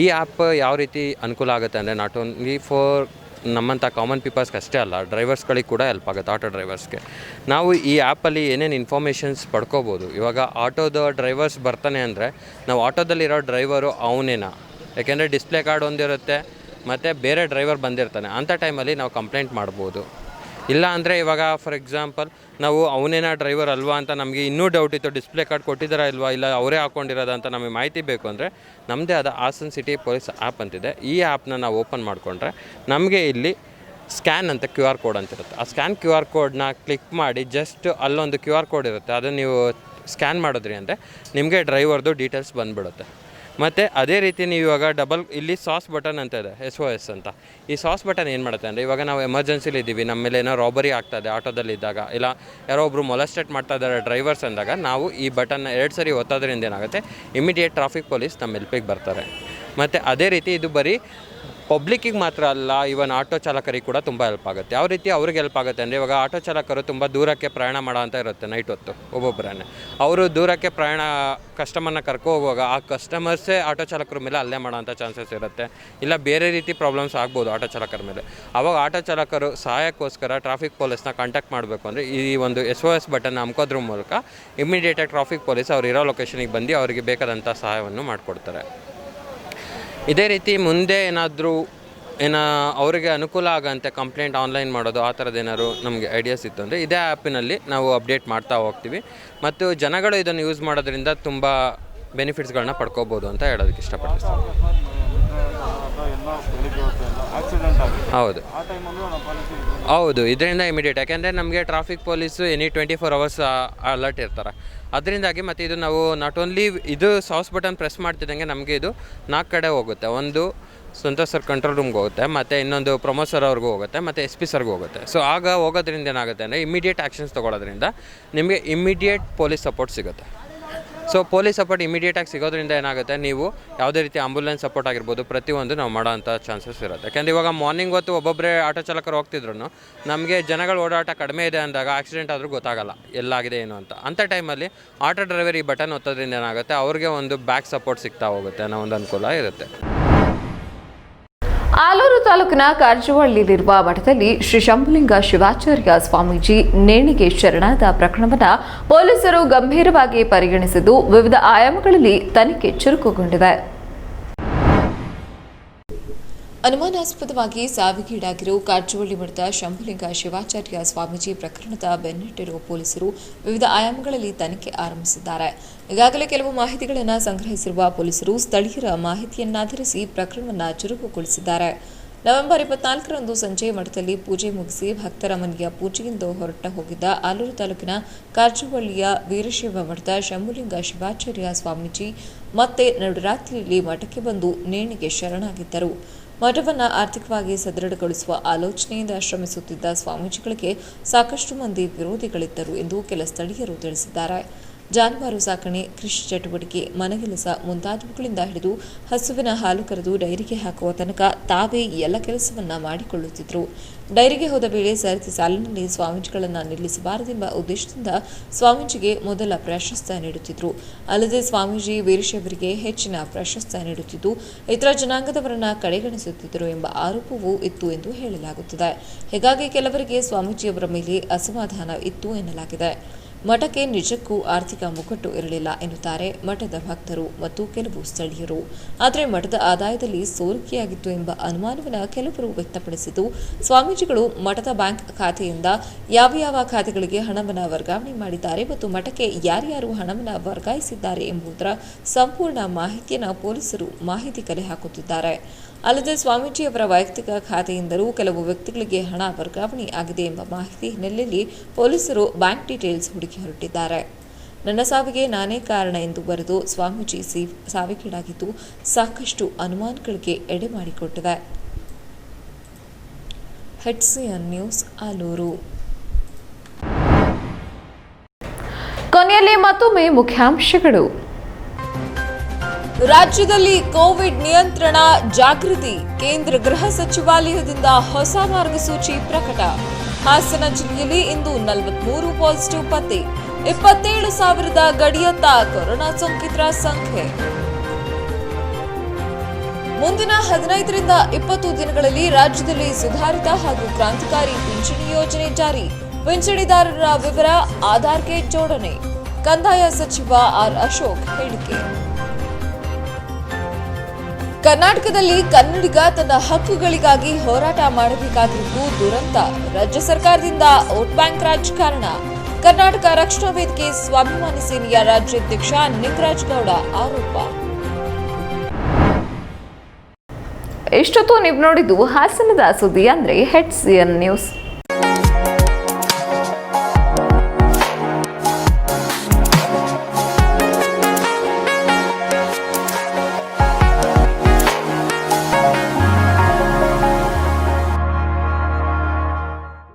ಈ ಆ್ಯಪ್ ಯಾವ ರೀತಿ ಅನುಕೂಲ ಆಗುತ್ತೆ ಅಂದರೆ ನಾಟ್ ಓನ್ಲಿ ಫಾರ್ ನಮ್ಮಂಥ ಕಾಮನ್ ಪೀಪಲ್ಸ್ಗೆ ಅಷ್ಟೇ ಅಲ್ಲ, ಡ್ರೈವರ್ಸ್ಗಳಿಗೆ ಕೂಡ ಹೆಲ್ಪ್ ಆಗುತ್ತೆ. ಆಟೋ ಡ್ರೈವರ್ಸ್ಗೆ ನಾವು ಈ ಆ್ಯಪಲ್ಲಿ ಏನೇನು ಇನ್ಫಾರ್ಮೇಷನ್ಸ್ ಪಡ್ಕೋಬೋದು. ಇವಾಗ ಆಟೋದ ಡ್ರೈವರ್ಸ್ ಬರ್ತಾನೆ ಅಂದರೆ ನಾವು ಆಟೋದಲ್ಲಿರೋ ಡ್ರೈವರು ಅವನೇನಾ, ಯಾಕೆಂದರೆ ಡಿಸ್ಪ್ಲೇ ಕಾರ್ಡ್ ಒಂದಿರುತ್ತೆ ಮತ್ತು ಬೇರೆ ಡ್ರೈವರ್ ಬಂದಿರ್ತಾನೆ. ಅಂಥ ಟೈಮಲ್ಲಿ ನಾವು ಕಂಪ್ಲೇಂಟ್ ಮಾಡ್ಬೋದು. ಇಲ್ಲ ಅಂದರೆ ಇವಾಗ ಫಾರ್ ಎಕ್ಸಾಂಪಲ್ ನಾವು ಅವನೇನಾ ಡ್ರೈವರ್ ಅಲ್ವಾ ಅಂತ ನಮಗೆ ಇನ್ನೂ ಡೌಟ್ ಇತ್ತು, ಡಿಸ್ಪ್ಲೇ ಕಾರ್ಡ್ ಕೊಟ್ಟಿದ್ದಾರಾ ಇಲ್ವಾ, ಇಲ್ಲ ಅವರೇ ಹಾಕ್ಕೊಂಡಿರೋದ ಅಂತ ನಮಗೆ ಮಾಹಿತಿ ಬೇಕು ಅಂದರೆ ನಮ್ಮದೇ ಆದ ಹಾಸನ್ ಸಿಟಿ ಪೊಲೀಸ್ ಆ್ಯಪ್ ಅಂತಿದೆ. ಈ ಆ್ಯಪ್ನ ನಾವು ಓಪನ್ ಮಾಡಿಕೊಂಡ್ರೆ ನಮಗೆ ಇಲ್ಲಿ ಸ್ಕ್ಯಾನ್ ಅಂತ QR ಕೋಡ್ ಅಂತಿರುತ್ತೆ. ಆ ಸ್ಕ್ಯಾನ್ QR ಕೋಡ್ನ ಕ್ಲಿಕ್ ಮಾಡಿ ಜಸ್ಟ್ ಅಲ್ಲೊಂದು QR ಕೋಡ್ ಇರುತ್ತೆ, ಅದನ್ನು ನೀವು ಸ್ಕ್ಯಾನ್ ಮಾಡಿದ್ರಿ ಅಂದರೆ ನಿಮಗೆ ಡ್ರೈವರ್ದು ಡೀಟೇಲ್ಸ್ ಬಂದುಬಿಡುತ್ತೆ. ಮತ್ತು ಅದೇ ರೀತಿ ನೀವು ಇವಾಗ ಇಲ್ಲಿ ಸಾಸ್ ಬಟನ್ ಅಂತ ಇದೆ, SOS ಅಂತ. ಈ ಸಾಸ್ ಬಟನ್ ಏನು ಮಾಡುತ್ತೆ ಅಂದರೆ ಇವಾಗ ನಾವು ಎಮರ್ಜೆನ್ಸಿಲಿ ಇದ್ದೀವಿ, ನಮ್ಮ ಮೇಲೆ ಏನೋ ರಾಬರಿ ಆಗ್ತಾಯಿದೆ ಆಟೋದಲ್ಲಿ ಇದ್ದಾಗ, ಇಲ್ಲ ಯಾರೋ ಒಬ್ಬರು ಮೊಲೆಸ್ಟೇಟ್ ಮಾಡ್ತಾ ಇದ್ದಾರೆ ಡ್ರೈವರ್ಸ್ ಅಂದಾಗ ನಾವು ಈ ಬಟನ್ನ 2 ಸರಿ ಒತ್ತೋದ್ರಿಂದ ಏನಾಗುತ್ತೆ, ಇಮಿಡಿಯೇಟ್ ಟ್ರಾಫಿಕ್ ಪೊಲೀಸ್ ನಮ್ಮ ಹೆಲ್ಪಿಗೆ ಬರ್ತಾರೆ. ಮತ್ತು ಅದೇ ರೀತಿ ಇದು ಬರೀ ಪಬ್ಲಿಕ್ಕಿಗೆ ಮಾತ್ರ ಅಲ್ಲ, ಇವನ್ ಆಟೋ ಚಾಲಕರಿಗೆ ಕೂಡ ತುಂಬ ಹೆಲ್ಪ್ ಆಗುತ್ತೆ. ಯಾವ ರೀತಿ ಅವ್ರಿಗೆ ಹೆಲ್ಪ್ ಆಗುತ್ತೆ ಅಂದರೆ ಇವಾಗ ಆಟೋ ಚಾಲಕರು ತುಂಬ ದೂರಕ್ಕೆ ಪ್ರಯಾಣ ಮಾಡೋ ಅಂತ ಇರುತ್ತೆ ನೈಟ್ ಹೊತ್ತು ಒಬ್ಬೊಬ್ಬರೇ. ಅವರು ದೂರಕ್ಕೆ ಕಸ್ಟಮರ್ನ ಹೋಗುವಾಗ ಆ ಕಸ್ಟಮರ್ಸೇ ಆಟೋ ಚಾಲಕರ ಮೇಲೆ ಹಲ್ಲೆ ಮಾಡೋ ಅಂಥ ಚಾನ್ಸಸ್ ಇರುತ್ತೆ. ಇಲ್ಲ ಬೇರೆ ರೀತಿ ಪ್ರಾಬ್ಲಮ್ಸ್ ಆಗ್ಬೋದು ಆಟೋ ಚಾಲಕರ ಮೇಲೆ. ಆವಾಗ ಆಟೋ ಚಾಲಕರು ಸಹಾಯಕ್ಕೋಸ್ಕರ ಟ್ರಾಫಿಕ್ ಪೊಲೀಸ್ನ ಕಾಂಟ್ಯಾಕ್ಟ್ ಮಾಡಬೇಕು ಅಂದರೆ ಈ ಒಂದು SOS ಬಟನ್ ಅಮ್ಕೋದ್ರ ಮೂಲಕ ಇಮಿಡಿಯೇಟಾಗಿ ಟ್ರಾಫಿಕ್ ಪೊಲೀಸ್ ಅವ್ರು ಇರೋ ಲೊಕೇಶನಿಗೆ ಬಂದು ಅವರಿಗೆ ಬೇಕಾದಂಥ ಸಹಾಯವನ್ನು ಮಾಡಿಕೊಡ್ತಾರೆ. ಇದೇ ರೀತಿ ಮುಂದೆ ಏನಾದರೂ ಅವರಿಗೆ ಅನುಕೂಲ ಆಗೋಂಥ ಕಂಪ್ಲೇಂಟ್ ಆನ್ಲೈನ್ ಮಾಡೋದು ಆ ಥರದ್ದು ಏನಾದ್ರು ನಮಗೆ ಐಡಿಯಾಸ್ ಇತ್ತು ಅಂದರೆ ಇದೇ ಆ್ಯಪಿನಲ್ಲಿ ನಾವು ಅಪ್ಡೇಟ್ ಮಾಡ್ತಾ ಹೋಗ್ತೀವಿ. ಮತ್ತು ಜನಗಳು ಇದನ್ನು ಯೂಸ್ ಮಾಡೋದ್ರಿಂದ ತುಂಬ ಬೆನಿಫಿಟ್ಸ್ಗಳನ್ನ ಪಡ್ಕೋಬೋದು ಅಂತ ಹೇಳೋದಕ್ಕೆ ಇಷ್ಟಪಡ್ತೀನಿ. ಹೌದು, ಇದರಿಂದ ಇಮಿಡಿಯೇಟ್, ಯಾಕೆಂದರೆ ನಮಗೆ ಟ್ರಾಫಿಕ್ ಪೊಲೀಸು 24 hours ಅಲರ್ಟ್ ಇರ್ತಾರೆ. ಅದರಿಂದಾಗಿ ಮತ್ತು ಇದು ನಾವು ನಾಟ್ ಓನ್ಲಿ ಇದು ಸಾಸ್ ಬಟನ್ ಪ್ರೆಸ್ ಮಾಡ್ತಿದ್ದಂಗೆ ನಮಗೆ ಇದು 4 ಕಡೆ ಹೋಗುತ್ತೆ. ಒಂದು ಸಂತೋಷ್ ಸರ್ ಕಂಟ್ರೋಲ್ ರೂಮ್ಗೆ ಹೋಗುತ್ತೆ, ಮತ್ತು ಇನ್ನೊಂದು ಪ್ರಮೋದ್ ಸರ್ ಅವ್ರಿಗೂ ಹೋಗುತ್ತೆ, ಮತ್ತು SP ಸರ್ಗೂ ಹೋಗುತ್ತೆ. ಸೊ ಆಗ ಹೋಗೋದ್ರಿಂದ ಏನಾಗುತ್ತೆ ಅಂದರೆ ಇಮಿಡಿಯೇಟ್ ಆ್ಯಕ್ಷನ್ಸ್ ತೊಗೊಳೋದ್ರಿಂದ ನಿಮಗೆ ಇಮಿಡಿಯೇಟ್ ಪೊಲೀಸ್ ಸಪೋರ್ಟ್ ಸಿಗುತ್ತೆ. ಸೊ ಪೊಲೀಸ್ ಸಪೋರ್ಟ್ ಇಮಿಡಿಯೇಟಾಗಿ ಸಿಗೋದ್ರಿಂದ ಏನಾಗುತ್ತೆ, ನೀವು ಯಾವುದೇ ರೀತಿ ಆಂಬುಲೆನ್ಸ್ ಸಪೋರ್ಟ್ ಆಗಿರ್ಬೋದು ಪ್ರತಿಯೊಂದು ನಾವು ಮಾಡೋ ಅಂಥ ಚಾನ್ಸಸ್ ಇರುತ್ತೆ. ಯಾಕೆಂದರೆ ಇವಾಗ ಮಾರ್ನಿಂಗ್ ಹೊತ್ತು ಒಬ್ಬೊಬ್ಬರೇ ಆಟೋ ಚಾಲಕರು ಹೋಗ್ತಿದ್ರು, ನಮಗೆ ಜನಗಳ ಓಡಾಟ ಕಡಿಮೆ ಇದೆ ಅಂದಾಗ ಆಕ್ಸಿಡೆಂಟ್ ಆದರೂ ಗೊತ್ತಾಗಲ್ಲ ಎಲ್ಲಾಗಿದೆ ಏನು ಅಂತ. ಅಂಥ ಟೈಮಲ್ಲಿ ಆಟೋ ಡ್ರೈವರ್ ಈ ಬಟನ್ ಒತ್ತೋದ್ರಿಂದ ಏನಾಗುತ್ತೆ, ಅವ್ರಿಗೆ ಒಂದು ಬ್ಯಾಕ್ ಸಪೋರ್ಟ್ ಸಿಗ್ತಾ ಹೋಗುತ್ತೆ ಅನ್ನೋ ಒಂದು ಅನುಕೂಲ ಇರುತ್ತೆ. ಆಲೂರು ತಾಲೂಕಿನ ಕಾರಜವಳ್ಳಿಯಲ್ಲಿರುವ ಮಠದಲ್ಲಿ ಶ್ರೀ ಶಂಭುಲಿಂಗ ಶಿವಾಚಾರ್ಯ ಸ್ವಾಮೀಜಿ ನೇಣಿಗೆ ಶರಣಾದ ಪ್ರಕರಣವನ್ನು ಪೊಲೀಸರು ಗಂಭೀರವಾಗಿ ಪರಿಗಣಿಸಿದ್ದು ವಿವಿಧ ಆಯಾಮಗಳಲ್ಲಿ ತನಿಖೆ ಚುರುಕುಗೊಂಡಿದೆ. ಅನುಮಾನಾಸ್ಪದವಾಗಿ ಸಾವಿಗೀಡಾಗಿರುವ ಕಾರಜವಳ್ಳಿ ಮಠದ ಶಂಭುಲಿಂಗ ಶಿವಾಚಾರ್ಯ ಸ್ವಾಮೀಜಿ ಪ್ರಕರಣದ ಬೆನ್ನಟ್ಟಿರುವ ಪೊಲೀಸರು ವಿವಿಧ ಆಯಾಮಗಳಲ್ಲಿ ತನಿಖೆ ಆರಂಭಿಸಿದ್ದಾರೆ. ಈಗಾಗಲೇ ಕೆಲವು ಮಾಹಿತಿಗಳನ್ನು ಸಂಗ್ರಹಿಸಿರುವ ಪೊಲೀಸರು ಸ್ಥಳೀಯರ ಮಾಹಿತಿಯನ್ನಾಧರಿಸಿ ಪ್ರಕರಣವನ್ನು ಚುರುಕುಗೊಳಿಸಿದ್ದಾರೆ. ನವೆಂಬರ್ 24ರಂದು ಸಂಜೆ ಮಠದಲ್ಲಿ ಪೂಜೆ ಮುಗಿಸಿ ಭಕ್ತರ ಮನೆಯ ಪೂಜೆಯಿಂದ ಹೊರಟ ಹೋಗಿದ್ದ ಆಲೂರು ತಾಲೂಕಿನ ಕಾರಜವಳ್ಳಿಯ ವೀರಶೈವ ಮಠದ ಶಂಭುಲಿಂಗ ಶಿವಾಚಾರ್ಯ ಸ್ವಾಮೀಜಿ ಮತ್ತೆ ನಡುರಾತ್ರಿಯಲ್ಲಿ ಮಠಕ್ಕೆ ಬಂದು ನೇಣಿಗೆ ಶರಣಾಗಿದ್ದರು. ಮಠವನ್ನು ಆರ್ಥಿಕವಾಗಿ ಸದೃಢಗೊಳಿಸುವ ಆಲೋಚನೆಯಿಂದ ಶ್ರಮಿಸುತ್ತಿದ್ದ ಸ್ವಾಮೀಜಿಗಳಿಗೆ ಸಾಕಷ್ಟು ಮಂದಿ ವಿರೋಧಿಗಳಿದ್ದರು ಎಂದು ಕೆಲ ಸ್ಥಳೀಯರು ತಿಳಿಸಿದ್ದಾರೆ. ಜಾನುವಾರು ಸಾಕಣೆ, ಕೃಷಿ ಚಟುವಟಿಕೆ, ಮನೆಗೆಲಸ ಮುಂತಾದವುಗಳಿಂದ ಹಿಡಿದು ಹಸುವಿನ ಹಾಲು ಕರೆದು ಡೈರಿಗೆ ಹಾಕುವ ತನಕ ತಾವೇ ಎಲ್ಲ ಕೆಲಸವನ್ನ ಮಾಡಿಕೊಳ್ಳುತ್ತಿದ್ದರು. ಡೈರಿಗೆ ಹೋದ ವೇಳೆ ಸರತಿ ಸಾಲಿನಲ್ಲಿ ಸ್ವಾಮೀಜಿಗಳನ್ನು ನಿಲ್ಲಿಸಬಾರದೆಂಬ ಉದ್ದೇಶದಿಂದ ಸ್ವಾಮೀಜಿಗೆ ಮೊದಲ ಪ್ರಾಶಸ್ತ್ಯ ನೀಡುತ್ತಿದ್ದರು. ಅಲ್ಲದೆ ಸ್ವಾಮೀಜಿ ವೀರಶೈವರಿಗೆ ಹೆಚ್ಚಿನ ಪ್ರಾಶಸ್ತ್ಯ ನೀಡುತ್ತಿದ್ದು ಇತರ ಜನಾಂಗದವರನ್ನ ಕಡೆಗಣಿಸುತ್ತಿದ್ದರು ಎಂಬ ಆರೋಪವೂ ಇತ್ತು ಎಂದು ಹೇಳಲಾಗುತ್ತಿದೆ. ಹೀಗಾಗಿ ಕೆಲವರಿಗೆ ಸ್ವಾಮೀಜಿಯವರ ಮೇಲೆ ಅಸಮಾಧಾನ ಇತ್ತು ಎನ್ನಲಾಗಿದೆ. ಮಠಕ್ಕೆ ನಿಜಕ್ಕೂ ಆರ್ಥಿಕ ಮುಗ್ಗಟ್ಟು ಇರಲಿಲ್ಲ ಎನ್ನುತ್ತಾರೆ ಮಠದ ಭಕ್ತರು ಮತ್ತು ಕೆಲವು ಸ್ಥಳೀಯರು. ಆದರೆ ಮಠದ ಆದಾಯದಲ್ಲಿ ಸೋರಿಕೆಯಾಗಿತ್ತು ಎಂಬ ಅನುಮಾನವನ್ನು ಕೆಲವರು ವ್ಯಕ್ತಪಡಿಸಿದ್ದು, ಸ್ವಾಮೀಜಿಗಳು ಮಠದ ಬ್ಯಾಂಕ್ ಖಾತೆಯಿಂದ ಯಾವ ಖಾತೆಗಳಿಗೆ ಹಣವನ್ನು ವರ್ಗಾವಣೆ ಮಾಡಿದ್ದಾರೆ ಮತ್ತು ಮಠಕ್ಕೆ ಯಾರ್ಯಾರು ಹಣವನ್ನು ವರ್ಗಾಯಿಸಿದ್ದಾರೆ ಎಂಬುದರ ಸಂಪೂರ್ಣ ಮಾಹಿತಿಯನ್ನು ಪೊಲೀಸರು ಮಾಹಿತಿ ಕಲೆ ಹಾಕುತ್ತಿದ್ದಾರೆ. ಅಲ್ಲದೆ ಸ್ವಾಮೀಜಿಯವರ ವೈಯಕ್ತಿಕ ಖಾತೆಯಿಂದಲೂ ಕೆಲವು ವ್ಯಕ್ತಿಗಳಿಗೆ ಹಣ ವರ್ಗಾವಣೆ ಆಗಿದೆ ಎಂಬ ಮಾಹಿತಿ ಹಿನ್ನೆಲೆಯಲ್ಲಿ ಪೊಲೀಸರು ಬ್ಯಾಂಕ್ ಡೀಟೇಲ್ಸ್ ಹುಡುಕಿ ಹೊರಟಿದ್ದಾರೆ. ನನ್ನ ಸಾವಿಗೆ ನಾನೇ ಕಾರಣ ಎಂದು ಬರೆದು ಸ್ವಾಮೀಜಿ ಸಾವಿಗೀಡಾಗಿದ್ದು ಸಾಕಷ್ಟು ಅನುಮಾನಗಳಿಗೆ ಎಡೆ ಮಾಡಿಕೊಟ್ಟಿದೆ. HCN news Alur. ಕೊನೆಯಲ್ಲಿ ಮತ್ತೊಮ್ಮೆ ಮುಖ್ಯಾಂಶಗಳು. ರಾಜ್ಯದಲ್ಲಿ ಕೋವಿಡ್ ನಿಯಂತ್ರಣ ಜಾಗೃತಿ, ಕೇಂದ್ರ ಗೃಹ ಸಚಿವಾಲಯದಿಂದ ಹೊಸ ಮಾರ್ಗಸೂಚಿ ಪ್ರಕಟ. ಹಾಸನ ಜಿಲ್ಲೆಯಲ್ಲಿ ಇಂದು 43 ಪಾಸಿಟಿವ್ ಪತ್ತೆ, 27,000 ಗಡಿಯತ್ತ ಕೊರೋನಾ ಸೋಂಕಿತರ ಸಂಖ್ಯೆ. ಮುಂದಿನ 15ರಿಂದ 20 ದಿನಗಳಲ್ಲಿ ರಾಜ್ಯದಲ್ಲಿ ಸುಧಾರಿತ ಹಾಗೂ ಕ್ರಾಂತಿಕಾರಿ ಪಿಂಚಣಿ ಯೋಜನೆ ಜಾರಿ, ಪಿಂಚಣಿದಾರರ ವಿವರ ಆಧಾರ್ಗೆ ಜೋಡಣೆ. ಕಂದಾಯ ಸಚಿವ ಆರ್ ಅಶೋಕ್ ಹೇಳಿಕೆ. ಕರ್ನಾಟಕದಲ್ಲಿ ಕನ್ನಡಿಗ ತನ್ನ ಹಕ್ಕುಗಳಿಗಾಗಿ ಹೋರಾಟ ಮಾಡಬೇಕಾಗಿರುವುದು ದುರಂತ. ರಾಜ್ಯ ಸರ್ಕಾರದಿಂದ ವೋಟ್ ಬ್ಯಾಂಕ್ ರಾಜಕಾರಣ. ಕರ್ನಾಟಕ ರಕ್ಷಣಾ ವೇದಿಕೆ ಸ್ವಾಭಿಮಾನಿ ಸೇನೆಯ ರಾಜ್ಯಾಧ್ಯಕ್ಷ ನಿಂಗರಾಜ್ ಗೌಡ ಆರೋಪ. ಇಷ್ಟೊತ್ತು ನೀವು ನೋಡಿದ್ದು ಹಾಸನದ ಸುದ್ದಿ ಅಂದ್ರೆ HCN ನ್ಯೂಸ್.